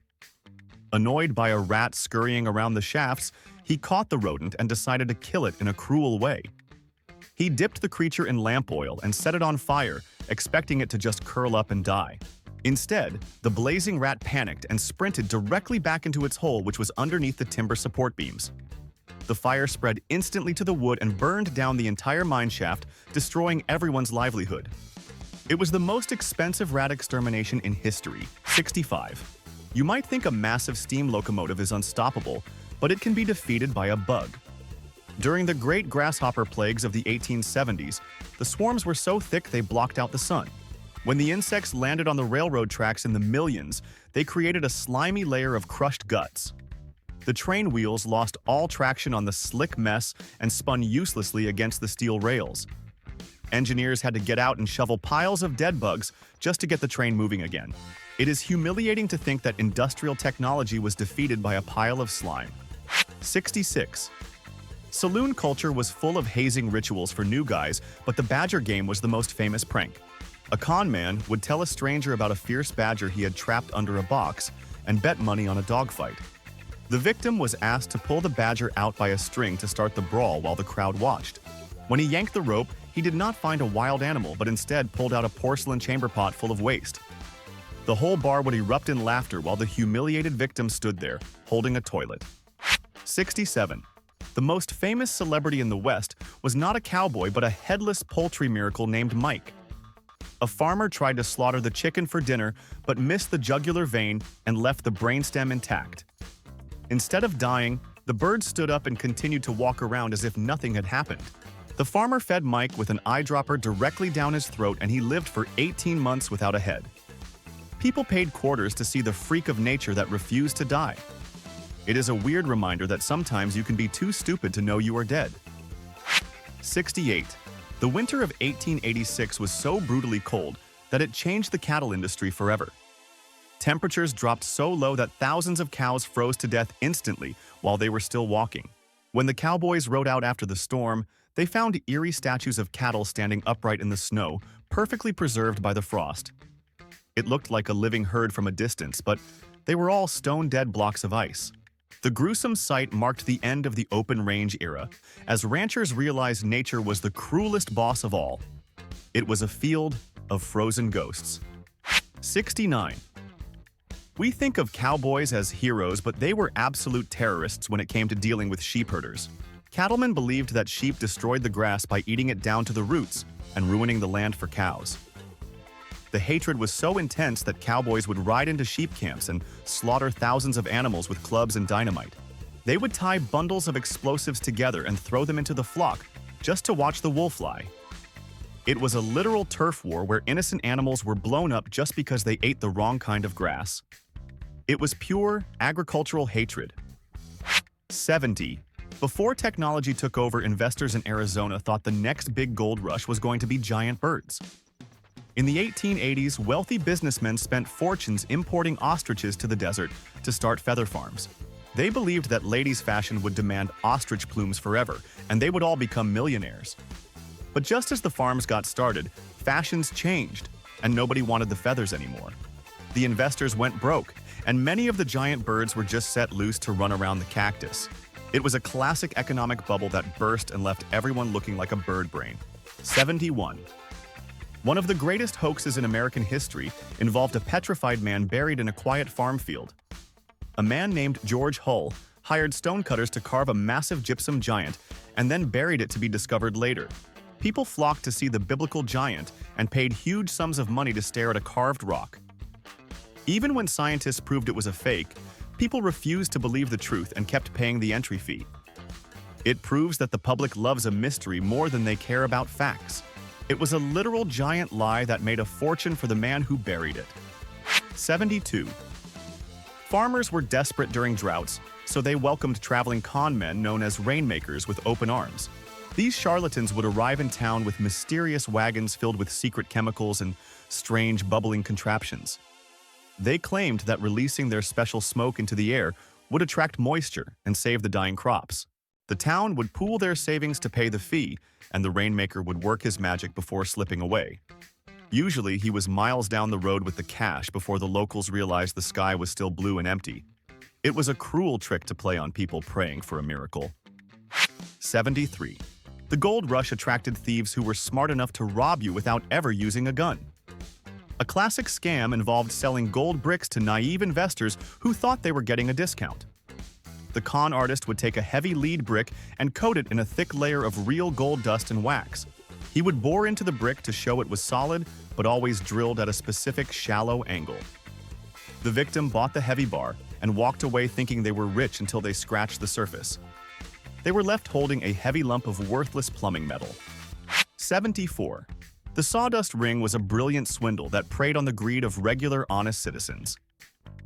S1: Annoyed by a rat scurrying around the shafts, he caught the rodent and decided to kill it in a cruel way. He dipped the creature in lamp oil and set it on fire, expecting it to just curl up and die. Instead, the blazing rat panicked and sprinted directly back into its hole, which was underneath the timber support beams. The fire spread instantly to the wood and burned down the entire mine shaft, destroying everyone's livelihood. It was the most expensive rat extermination in history. 65. You might think a massive steam locomotive is unstoppable, but it can be defeated by a bug. During the Great Grasshopper Plagues of the 1870s, the swarms were so thick they blocked out the sun. When the insects landed on the railroad tracks in the millions, they created a slimy layer of crushed guts. The train wheels lost all traction on the slick mess and spun uselessly against the steel rails. Engineers had to get out and shovel piles of dead bugs just to get the train moving again. It is humiliating to think that industrial technology was defeated by a pile of slime. 66. Saloon culture was full of hazing rituals for new guys, but the badger game was the most famous prank. A con man would tell a stranger about a fierce badger he had trapped under a box and bet money on a dogfight. The victim was asked to pull the badger out by a string to start the brawl while the crowd watched. When he yanked the rope, he did not find a wild animal, but instead pulled out a porcelain chamber pot full of waste. The whole bar would erupt in laughter while the humiliated victim stood there, holding a toilet. 67. The most famous celebrity in the West was not a cowboy but a headless poultry miracle named Mike. A farmer tried to slaughter the chicken for dinner but missed the jugular vein and left the brainstem intact. Instead of dying, the bird stood up and continued to walk around as if nothing had happened. The farmer fed Mike with an eyedropper directly down his throat, and he lived for 18 months without a head. People paid quarters to see the freak of nature that refused to die. It is a weird reminder that sometimes you can be too stupid to know you are dead. 68. The winter of 1886 was so brutally cold that it changed the cattle industry forever. Temperatures dropped so low that thousands of cows froze to death instantly while they were still walking. When the cowboys rode out after the storm, they found eerie statues of cattle standing upright in the snow, perfectly preserved by the frost. It looked like a living herd from a distance, but they were all stone-dead blocks of ice. The gruesome sight marked the end of the open range era, as ranchers realized nature was the cruelest boss of all. It was a field of frozen ghosts. 69. We think of cowboys as heroes, but they were absolute terrorists when it came to dealing with sheep herders. Cattlemen believed that sheep destroyed the grass by eating it down to the roots and ruining the land for cows. The hatred was so intense that cowboys would ride into sheep camps and slaughter thousands of animals with clubs and dynamite. They would tie bundles of explosives together and throw them into the flock just to watch the wool fly. It was a literal turf war where innocent animals were blown up just because they ate the wrong kind of grass. It was pure agricultural hatred. 70. Before technology took over, investors in Arizona thought the next big gold rush was going to be giant birds. In the 1880s, wealthy businessmen spent fortunes importing ostriches to the desert to start feather farms. They believed that ladies' fashion would demand ostrich plumes forever, and they would all become millionaires. But just as the farms got started, fashions changed, and nobody wanted the feathers anymore. The investors went broke, and many of the giant birds were just set loose to run around the cactus. It was a classic economic bubble that burst and left everyone looking like a bird brain. 71. One of the greatest hoaxes in American history involved a petrified man buried in a quiet farm field. A man named George Hull hired stonecutters to carve a massive gypsum giant and then buried it to be discovered later. People flocked to see the biblical giant and paid huge sums of money to stare at a carved rock. Even when scientists proved it was a fake, people refused to believe the truth and kept paying the entry fee. It proves that the public loves a mystery more than they care about facts. It was a literal giant lie that made a fortune for the man who buried it. 72. Farmers were desperate during droughts, so they welcomed traveling con men known as rainmakers with open arms. These charlatans would arrive in town with mysterious wagons filled with secret chemicals and strange bubbling contraptions. They claimed that releasing their special smoke into the air would attract moisture and save the dying crops. The town would pool their savings to pay the fee, and the rainmaker would work his magic before slipping away. Usually, he was miles down the road with the cash before the locals realized the sky was still blue and empty. It was a cruel trick to play on people praying for a miracle. 73. The gold rush attracted thieves who were smart enough to rob you without ever using a gun. A classic scam involved selling gold bricks to naive investors who thought they were getting a discount. The con artist would take a heavy lead brick and coat it in a thick layer of real gold dust and wax. He would bore into the brick to show it was solid, but always drilled at a specific shallow angle. The victim bought the heavy bar and walked away thinking they were rich until they scratched the surface. They were left holding a heavy lump of worthless plumbing metal. 74. The sawdust ring was a brilliant swindle that preyed on the greed of regular, honest citizens.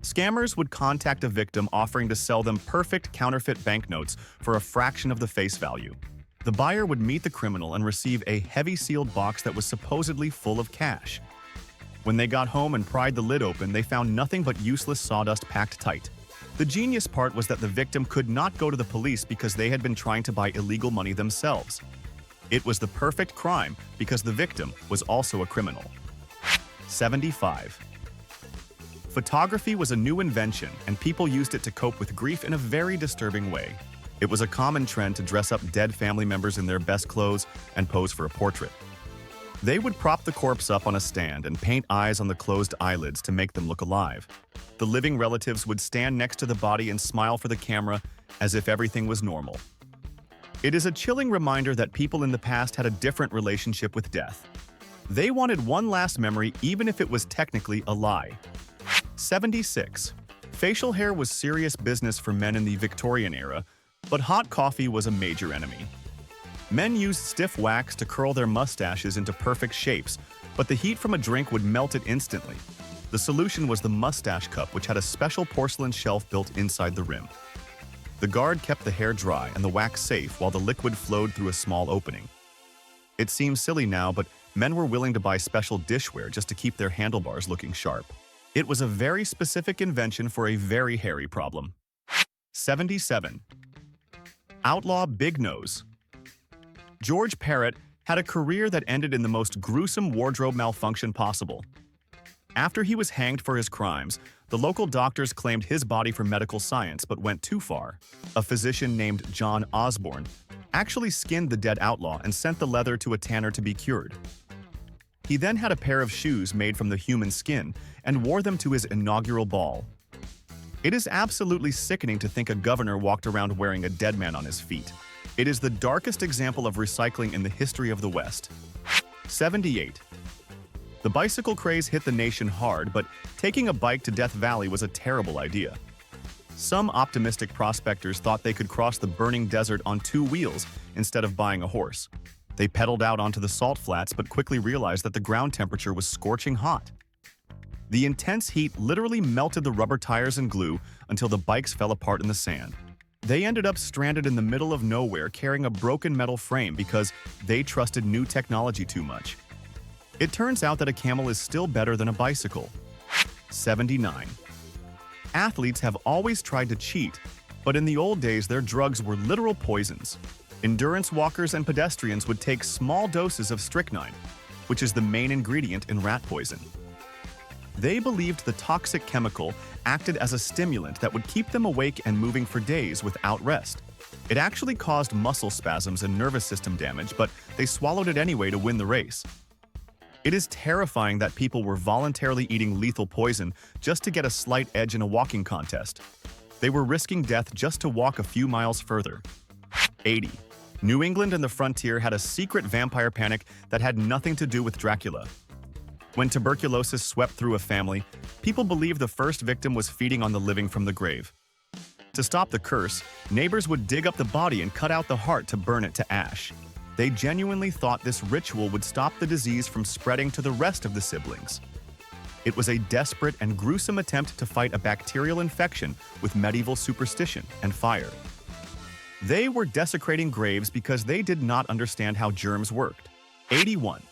S1: Scammers would contact a victim offering to sell them perfect counterfeit banknotes for a fraction of the face value. The buyer would meet the criminal and receive a heavy sealed box that was supposedly full of cash. When they got home and pried the lid open, they found nothing but useless sawdust packed tight. The genius part was that the victim could not go to the police because they had been trying to buy illegal money themselves. It was the perfect crime because the victim was also a criminal. 75. Photography was a new invention, and people used it to cope with grief in a very disturbing way. It was a common trend to dress up dead family members in their best clothes and pose for a portrait. They would prop the corpse up on a stand and paint eyes on the closed eyelids to make them look alive. The living relatives would stand next to the body and smile for the camera as if everything was normal. It is a chilling reminder that people in the past had a different relationship with death. They wanted one last memory even if it was technically a lie. 76. Facial hair was serious business for men in the Victorian era, but hot coffee was a major enemy. Men used stiff wax to curl their mustaches into perfect shapes, but the heat from a drink would melt it instantly. The solution was the mustache cup, which had a special porcelain shelf built inside the rim. The guard kept the hair dry and the wax safe while the liquid flowed through a small opening. It seems silly now, but men were willing to buy special dishware just to keep their handlebars looking sharp. It was a very specific invention for a very hairy problem. 77. Outlaw Big Nose. George Parrott had a career that ended in the most gruesome wardrobe malfunction possible. After he was hanged for his crimes, the local doctors claimed his body for medical science but went too far. A physician named John Osborne actually skinned the dead outlaw and sent the leather to a tanner to be cured. He then had a pair of shoes made from the human skin and wore them to his inaugural ball. It is absolutely sickening to think a governor walked around wearing a dead man on his feet. It is the darkest example of recycling in the history of the West. 78. The bicycle craze hit the nation hard, but taking a bike to Death Valley was a terrible idea. Some optimistic prospectors thought they could cross the burning desert on 2 wheels instead of buying a horse. They pedaled out onto the salt flats but quickly realized that the ground temperature was scorching hot. The intense heat literally melted the rubber tires and glue until the bikes fell apart in the sand. They ended up stranded in the middle of nowhere carrying a broken metal frame because they trusted new technology too much. It turns out that a camel is still better than a bicycle. 79. Athletes have always tried to cheat, but in the old days their drugs were literal poisons. Endurance walkers and pedestrians would take small doses of strychnine, which is the main ingredient in rat poison. They believed the toxic chemical acted as a stimulant that would keep them awake and moving for days without rest. It actually caused muscle spasms and nervous system damage, but they swallowed it anyway to win the race. It is terrifying that people were voluntarily eating lethal poison just to get a slight edge in a walking contest. They were risking death just to walk a few miles further. 80. New England and the frontier had a secret vampire panic that had nothing to do with Dracula. When tuberculosis swept through a family, people believed the first victim was feeding on the living from the grave. To stop the curse, neighbors would dig up the body and cut out the heart to burn it to ash. They genuinely thought this ritual would stop the disease from spreading to the rest of the siblings. It was a desperate and gruesome attempt to fight a bacterial infection with medieval superstition and fire. They were desecrating graves because they did not understand how germs worked. 81.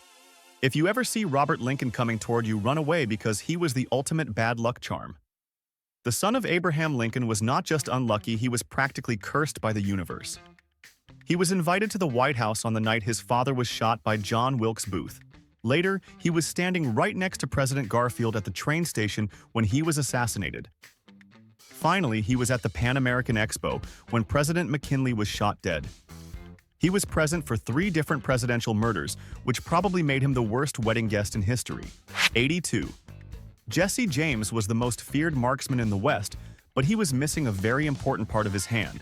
S1: If you ever see Robert Lincoln coming toward you, run away because he was the ultimate bad luck charm. The son of Abraham Lincoln was not just unlucky, he was practically cursed by the universe. He was invited to the White House on the night his father was shot by John Wilkes Booth. Later, he was standing right next to President Garfield at the train station when he was assassinated. Finally, he was at the Pan American Expo when President McKinley was shot dead. He was present for 3 different presidential murders, which probably made him the worst wedding guest in history. 82. Jesse James was the most feared marksman in the West, but he was missing a very important part of his hand.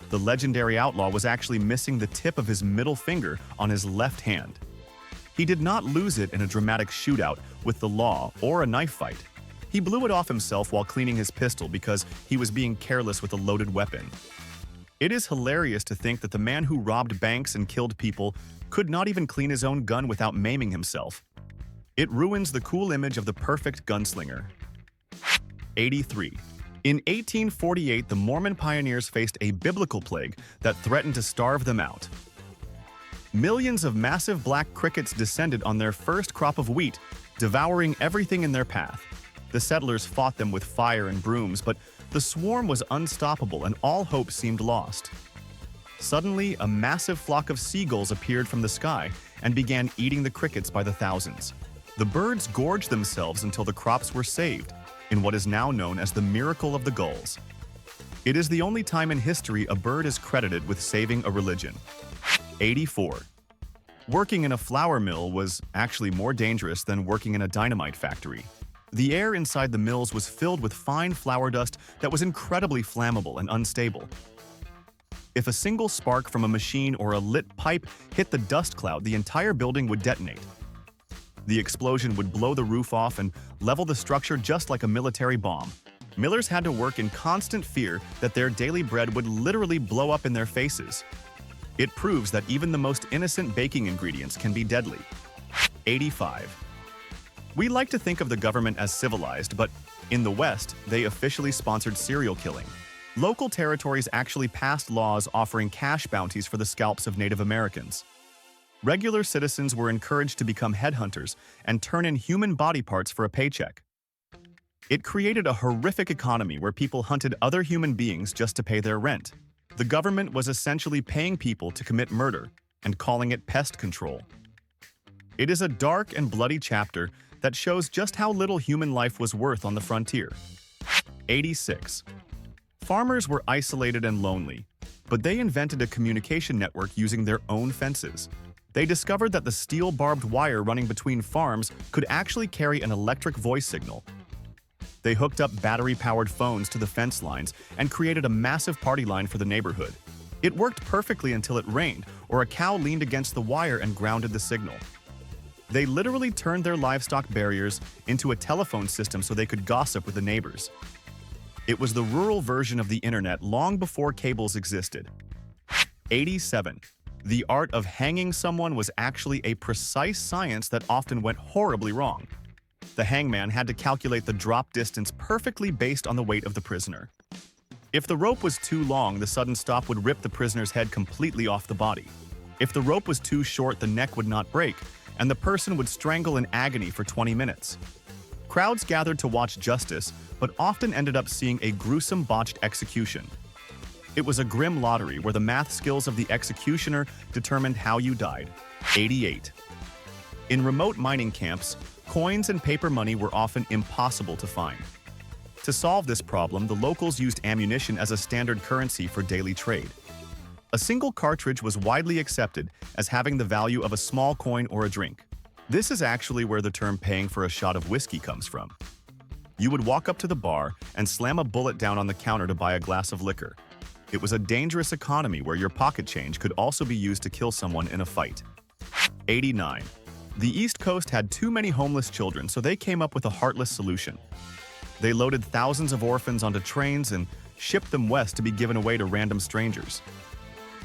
S1: The legendary outlaw was actually missing the tip of his middle finger on his left hand. He did not lose it in a dramatic shootout with the law or a knife fight. He blew it off himself while cleaning his pistol because he was being careless with a loaded weapon. It is hilarious to think that the man who robbed banks and killed people could not even clean his own gun without maiming himself. It ruins the cool image of the perfect gunslinger. 83. In 1848, the Mormon pioneers faced a biblical plague that threatened to starve them out. Millions of massive black crickets descended on their first crop of wheat, devouring everything in their path. The settlers fought them with fire and brooms, but the swarm was unstoppable and all hope seemed lost. Suddenly, a massive flock of seagulls appeared from the sky and began eating the crickets by the thousands. The birds gorged themselves until the crops were saved, in what is now known as the miracle of the gulls. It is the only time in history a bird is credited with saving a religion. 84. Working in a flour mill was actually more dangerous than working in a dynamite factory. The air inside the mills was filled with fine flour dust that was incredibly flammable and unstable. If a single spark from a machine or a lit pipe hit the dust cloud, the entire building would detonate. The explosion would blow the roof off and level the structure just like a military bomb. Millers had to work in constant fear that their daily bread would literally blow up in their faces. It proves that even the most innocent baking ingredients can be deadly. 85. We like to think of the government as civilized, but in the West, they officially sponsored serial killing. Local territories actually passed laws offering cash bounties for the scalps of Native Americans. Regular citizens were encouraged to become headhunters and turn in human body parts for a paycheck. It created a horrific economy where people hunted other human beings just to pay their rent. The government was essentially paying people to commit murder and calling it pest control. It is a dark and bloody chapter that shows just how little human life was worth on the frontier. 86. Farmers were isolated and lonely, but they invented a communication network using their own fences. They discovered that the steel barbed wire running between farms could actually carry an electric voice signal. They hooked up battery-powered phones to the fence lines and created a massive party line for the neighborhood. It worked perfectly until it rained, or a cow leaned against the wire and grounded the signal. They literally turned their livestock barriers into a telephone system so they could gossip with the neighbors. It was the rural version of the internet long before cables existed. 87. The art of hanging someone was actually a precise science that often went horribly wrong. The hangman had to calculate the drop distance perfectly based on the weight of the prisoner. If the rope was too long, the sudden stop would rip the prisoner's head completely off the body. If the rope was too short, the neck would not break, and the person would strangle in agony for 20 minutes. Crowds gathered to watch justice, but often ended up seeing a gruesome botched execution. It was a grim lottery where the math skills of the executioner determined how you died. 88. In remote mining camps, coins and paper money were often impossible to find. To solve this problem, the locals used ammunition as a standard currency for daily trade. A single cartridge was widely accepted as having the value of a small coin or a drink. This is actually where the term paying for a shot of whiskey comes from. You would walk up to the bar and slam a bullet down on the counter to buy a glass of liquor. It was a dangerous economy where your pocket change could also be used to kill someone in a fight. 89. The East Coast had too many homeless children, so they came up with a heartless solution. They loaded thousands of orphans onto trains and shipped them west to be given away to random strangers.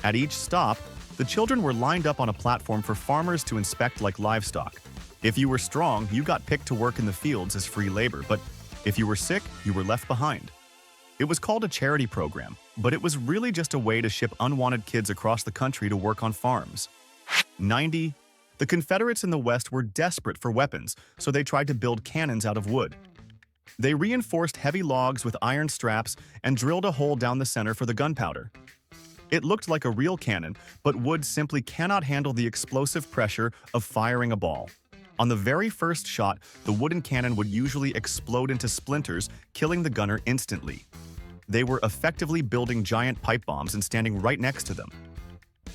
S1: At each stop, the children were lined up on a platform for farmers to inspect like livestock. If you were strong, you got picked to work in the fields as free labor, but if you were sick, you were left behind. It was called a charity program, but it was really just a way to ship unwanted kids across the country to work on farms. 90. The Confederates in the West were desperate for weapons, so they tried to build cannons out of wood. They reinforced heavy logs with iron straps and drilled a hole down the center for the gunpowder. It looked like a real cannon, but wood simply cannot handle the explosive pressure of firing a ball. On the very first shot, the wooden cannon would usually explode into splinters, killing the gunner instantly. They were effectively building giant pipe bombs and standing right next to them.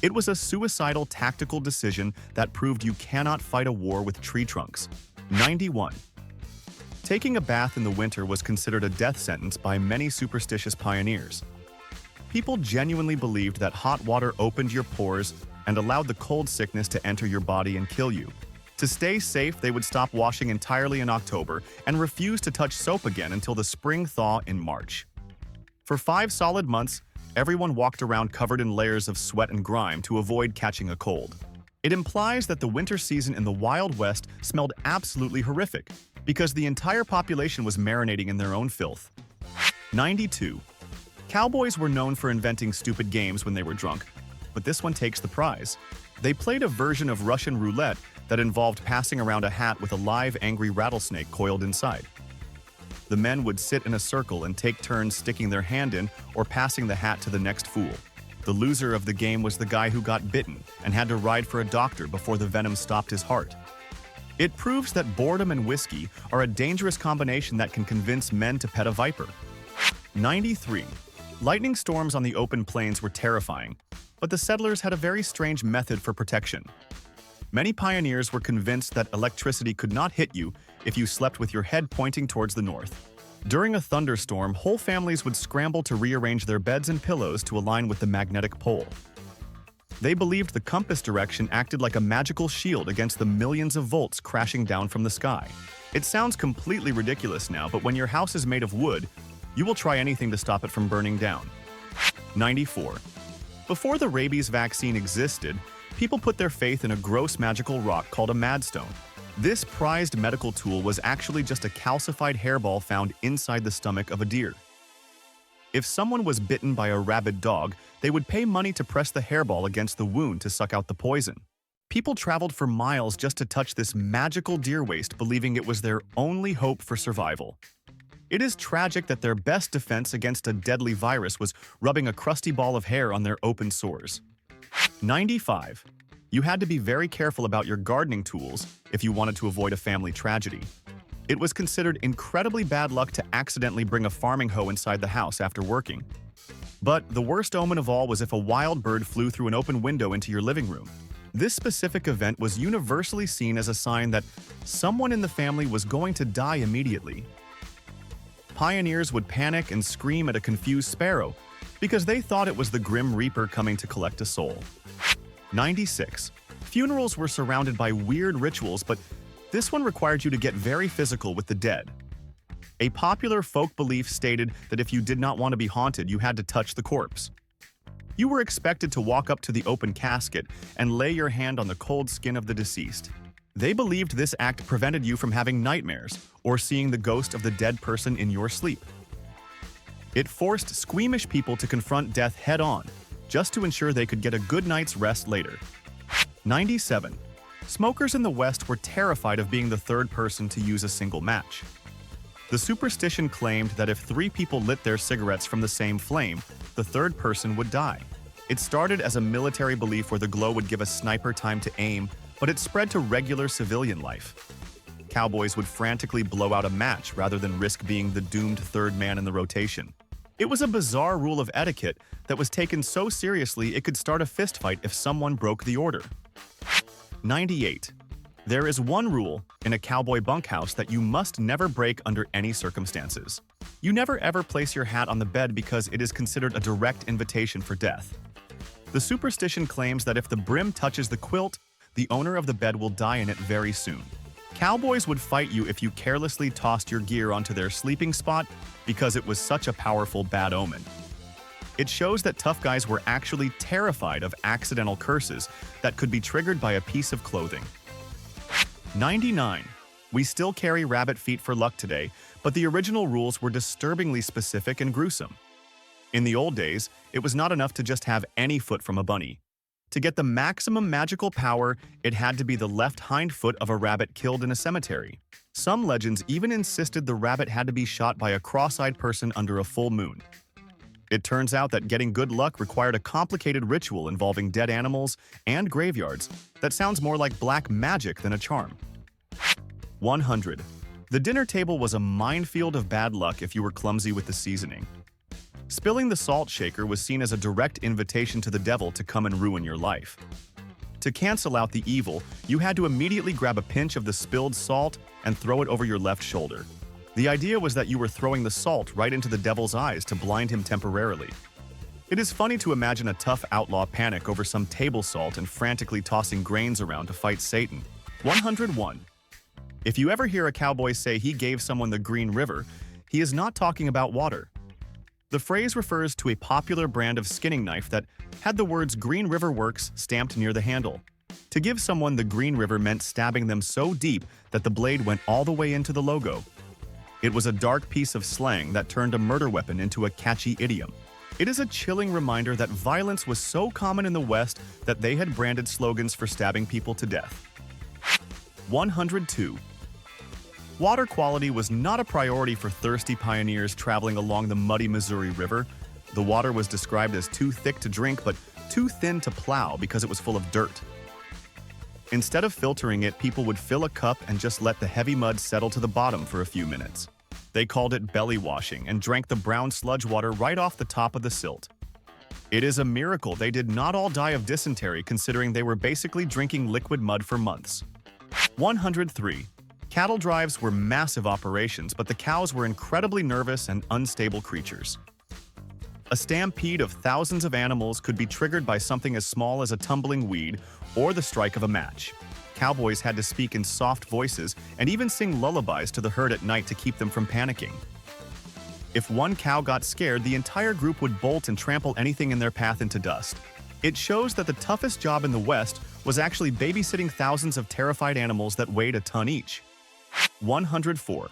S1: It was a suicidal tactical decision that proved you cannot fight a war with tree trunks. 91. Taking a bath in the winter was considered a death sentence by many superstitious pioneers. People genuinely believed that hot water opened your pores and allowed the cold sickness to enter your body and kill you. To stay safe, they would stop washing entirely in October and refuse to touch soap again until the spring thaw in March. For 5 solid months, everyone walked around covered in layers of sweat and grime to avoid catching a cold. It implies that the winter season in the Wild West smelled absolutely horrific because the entire population was marinating in their own filth. 92. Cowboys were known for inventing stupid games when they were drunk, but this one takes the prize. They played a version of Russian roulette that involved passing around a hat with a live, angry rattlesnake coiled inside. The men would sit in a circle and take turns sticking their hand in or passing the hat to the next fool. The loser of the game was the guy who got bitten and had to ride for a doctor before the venom stopped his heart. It proves that boredom and whiskey are a dangerous combination that can convince men to pet a viper. 93. Lightning storms on the open plains were terrifying, but the settlers had a very strange method for protection. Many pioneers were convinced that electricity could not hit you if you slept with your head pointing towards the north. During a thunderstorm, whole families would scramble to rearrange their beds and pillows to align with the magnetic pole. They believed the compass direction acted like a magical shield against the millions of volts crashing down from the sky. It sounds completely ridiculous now, but when your house is made of wood, you will try anything to stop it from burning down. 94. Before the rabies vaccine existed, people put their faith in a gross magical rock called a madstone. This prized medical tool was actually just a calcified hairball found inside the stomach of a deer. If someone was bitten by a rabid dog, they would pay money to press the hairball against the wound to suck out the poison. People traveled for miles just to touch this magical deer waste, believing it was their only hope for survival. It is tragic that their best defense against a deadly virus was rubbing a crusty ball of hair on their open sores. 95. You had to be very careful about your gardening tools if you wanted to avoid a family tragedy. It was considered incredibly bad luck to accidentally bring a farming hoe inside the house after working. But the worst omen of all was if a wild bird flew through an open window into your living room. This specific event was universally seen as a sign that someone in the family was going to die immediately. Pioneers would panic and scream at a confused sparrow because they thought it was the Grim Reaper coming to collect a soul. 96. Funerals were surrounded by weird rituals, but this one required you to get very physical with the dead. A popular folk belief stated that if you did not want to be haunted, you had to touch the corpse. You were expected to walk up to the open casket and lay your hand on the cold skin of the deceased. They believed this act prevented you from having nightmares or seeing the ghost of the dead person in your sleep. It forced squeamish people to confront death head-on, just to ensure they could get a good night's rest later. 97. Smokers in the West were terrified of being the third person to use a single match. The superstition claimed that if 3 people lit their cigarettes from the same flame, the third person would die. It started as a military belief where the glow would give a sniper time to aim, but it spread to regular civilian life. Cowboys would frantically blow out a match rather than risk being the doomed third man in the rotation. It was a bizarre rule of etiquette that was taken so seriously it could start a fistfight if someone broke the order. 98. There is one rule in a cowboy bunkhouse that you must never break under any circumstances. You never ever place your hat on the bed because it is considered a direct invitation for death. The superstition claims that if the brim touches the quilt, the owner of the bed will die in it very soon. Cowboys would fight you if you carelessly tossed your gear onto their sleeping spot because it was such a powerful bad omen. It shows that tough guys were actually terrified of accidental curses that could be triggered by a piece of clothing. 99. We still carry rabbit feet for luck today, but the original rules were disturbingly specific and gruesome. In the old days, it was not enough to just have any foot from a bunny. To get the maximum magical power, it had to be the left hind foot of a rabbit killed in a cemetery. Some legends even insisted the rabbit had to be shot by a cross-eyed person under a full moon. It turns out that getting good luck required a complicated ritual involving dead animals and graveyards that sounds more like black magic than a charm. 100. The dinner table was a minefield of bad luck if you were clumsy with the seasoning. Spilling the salt shaker was seen as a direct invitation to the devil to come and ruin your life. To cancel out the evil, you had to immediately grab a pinch of the spilled salt and throw it over your left shoulder. The idea was that you were throwing the salt right into the devil's eyes to blind him temporarily. It is funny to imagine a tough outlaw panic over some table salt and frantically tossing grains around to fight Satan. 101. If you ever hear a cowboy say he gave someone the Green River, he is not talking about water. The phrase refers to a popular brand of skinning knife that had the words Green River Works stamped near the handle. To give someone the Green River meant stabbing them so deep that the blade went all the way into the logo. It was a dark piece of slang that turned a murder weapon into a catchy idiom. It is a chilling reminder that violence was so common in the West that they had branded slogans for stabbing people to death. 102. Water quality was not a priority for thirsty pioneers traveling along the muddy Missouri River. The water was described as too thick to drink but too thin to plow because it was full of dirt. Instead of filtering it, people would fill a cup and just let the heavy mud settle to the bottom for a few minutes. They called it belly washing and drank the brown sludge water right off the top of the silt. It is a miracle they did not all die of dysentery considering they were basically drinking liquid mud for months. 103. Cattle drives were massive operations, but the cows were incredibly nervous and unstable creatures. A stampede of thousands of animals could be triggered by something as small as a tumbling weed or the strike of a match. Cowboys had to speak in soft voices and even sing lullabies to the herd at night to keep them from panicking. If one cow got scared, the entire group would bolt and trample anything in their path into dust. It shows that the toughest job in the West was actually babysitting thousands of terrified animals that weighed a ton each. 104.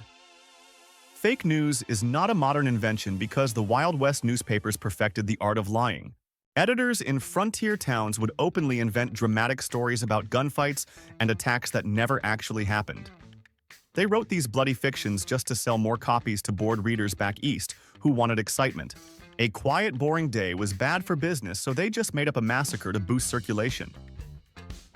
S1: Fake news is not a modern invention because the Wild West newspapers perfected the art of lying. Editors in frontier towns would openly invent dramatic stories about gunfights and attacks that never actually happened. They wrote these bloody fictions just to sell more copies to bored readers back east who wanted excitement. A quiet, boring day was bad for business, so they just made up a massacre to boost circulation.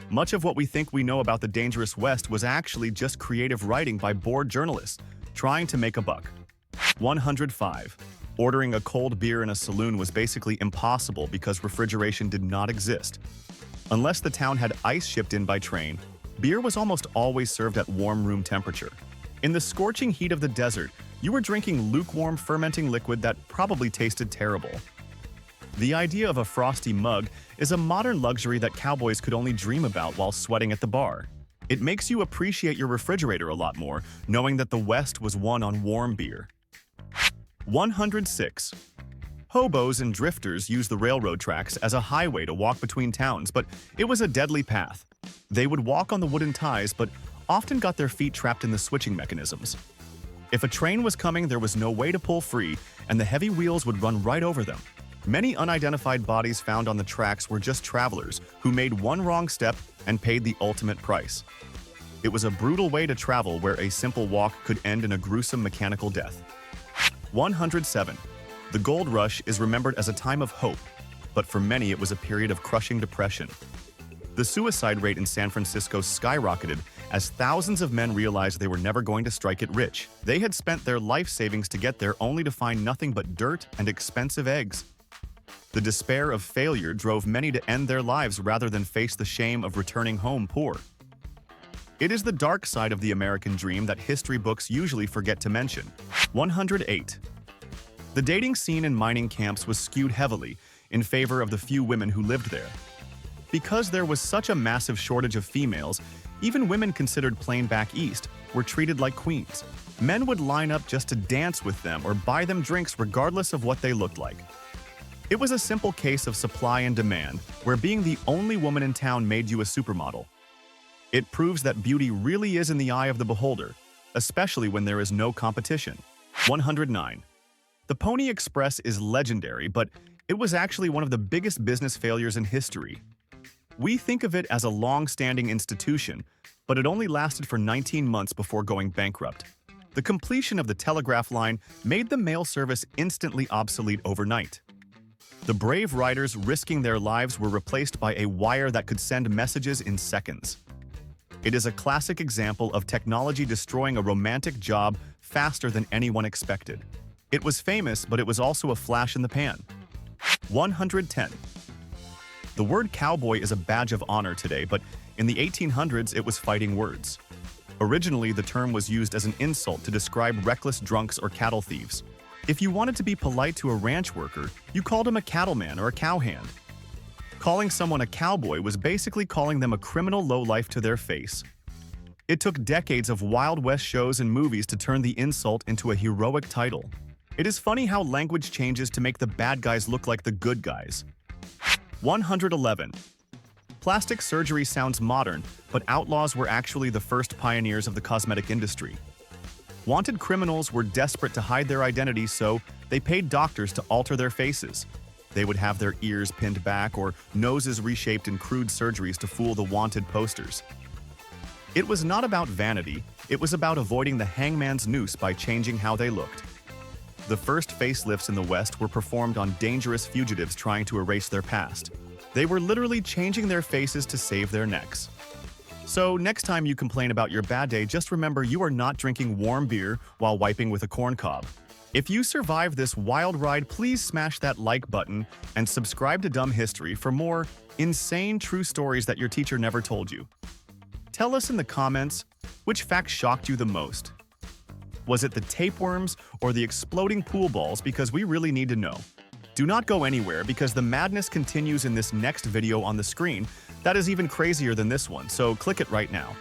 S1: Much of what we think we know about the dangerous West was actually just creative writing by bored journalists trying to make a buck. 105. Ordering a cold beer in a saloon was basically impossible because refrigeration did not exist. Unless the town had ice shipped in by train, beer was almost always served at warm room temperature. In the scorching heat of the desert, you were drinking lukewarm fermenting liquid that probably tasted terrible. The idea of a frosty mug is a modern luxury that cowboys could only dream about while sweating at the bar. It makes you appreciate your refrigerator a lot more, knowing that the West was won on warm beer. 106. Hobos and drifters used the railroad tracks as a highway to walk between towns, but it was a deadly path. They would walk on the wooden ties, but often got their feet trapped in the switching mechanisms. If a train was coming, there was no way to pull free, and the heavy wheels would run right over them. Many unidentified bodies found on the tracks were just travelers who made one wrong step and paid the ultimate price. It was a brutal way to travel where a simple walk could end in a gruesome mechanical death. 107. The gold rush is remembered as a time of hope, but for many it was a period of crushing depression. The suicide rate in San Francisco skyrocketed as thousands of men realized they were never going to strike it rich. They had spent their life savings to get there only to find nothing but dirt and expensive eggs. The despair of failure drove many to end their lives rather than face the shame of returning home poor. It is the dark side of the American dream that history books usually forget to mention. 108. The dating scene in mining camps was skewed heavily in favor of the few women who lived there. Because there was such a massive shortage of females, even women considered plain back east were treated like queens. Men would line up just to dance with them or buy them drinks regardless of what they looked like. It was a simple case of supply and demand, where being the only woman in town made you a supermodel. It proves that beauty really is in the eye of the beholder, especially when there is no competition. 109. The Pony Express is legendary, but it was actually one of the biggest business failures in history. We think of it as a long-standing institution, but it only lasted for 19 months before going bankrupt. The completion of the telegraph line made the mail service instantly obsolete overnight. The brave riders risking their lives were replaced by a wire that could send messages in seconds. It is a classic example of technology destroying a romantic job faster than anyone expected. It was famous, but it was also a flash in the pan. 110. The word cowboy is a badge of honor today, but in the 1800s it was fighting words. Originally, the term was used as an insult to describe reckless drunks or cattle thieves. If you wanted to be polite to a ranch worker, you called him a cattleman or a cowhand. Calling someone a cowboy was basically calling them a criminal lowlife to their face. It took decades of Wild West shows and movies to turn the insult into a heroic title. It is funny how language changes to make the bad guys look like the good guys. 111. Plastic surgery sounds modern, but outlaws were actually the first pioneers of the cosmetic industry. Wanted criminals were desperate to hide their identities, so they paid doctors to alter their faces. They would have their ears pinned back or noses reshaped in crude surgeries to fool the wanted posters. It was not about vanity, it was about avoiding the hangman's noose by changing how they looked. The first facelifts in the West were performed on dangerous fugitives trying to erase their past. They were literally changing their faces to save their necks. So next time you complain about your bad day, just remember you are not drinking warm beer while wiping with a corn cob. If you survived this wild ride, please smash that like button and subscribe to Dumb History for more insane true stories that your teacher never told you. Tell us in the comments which fact shocked you the most. Was it the tapeworms or the exploding pool balls, because we really need to know. Do not go anywhere because the madness continues in this next video on the screen that is even crazier than this one, so click it right now.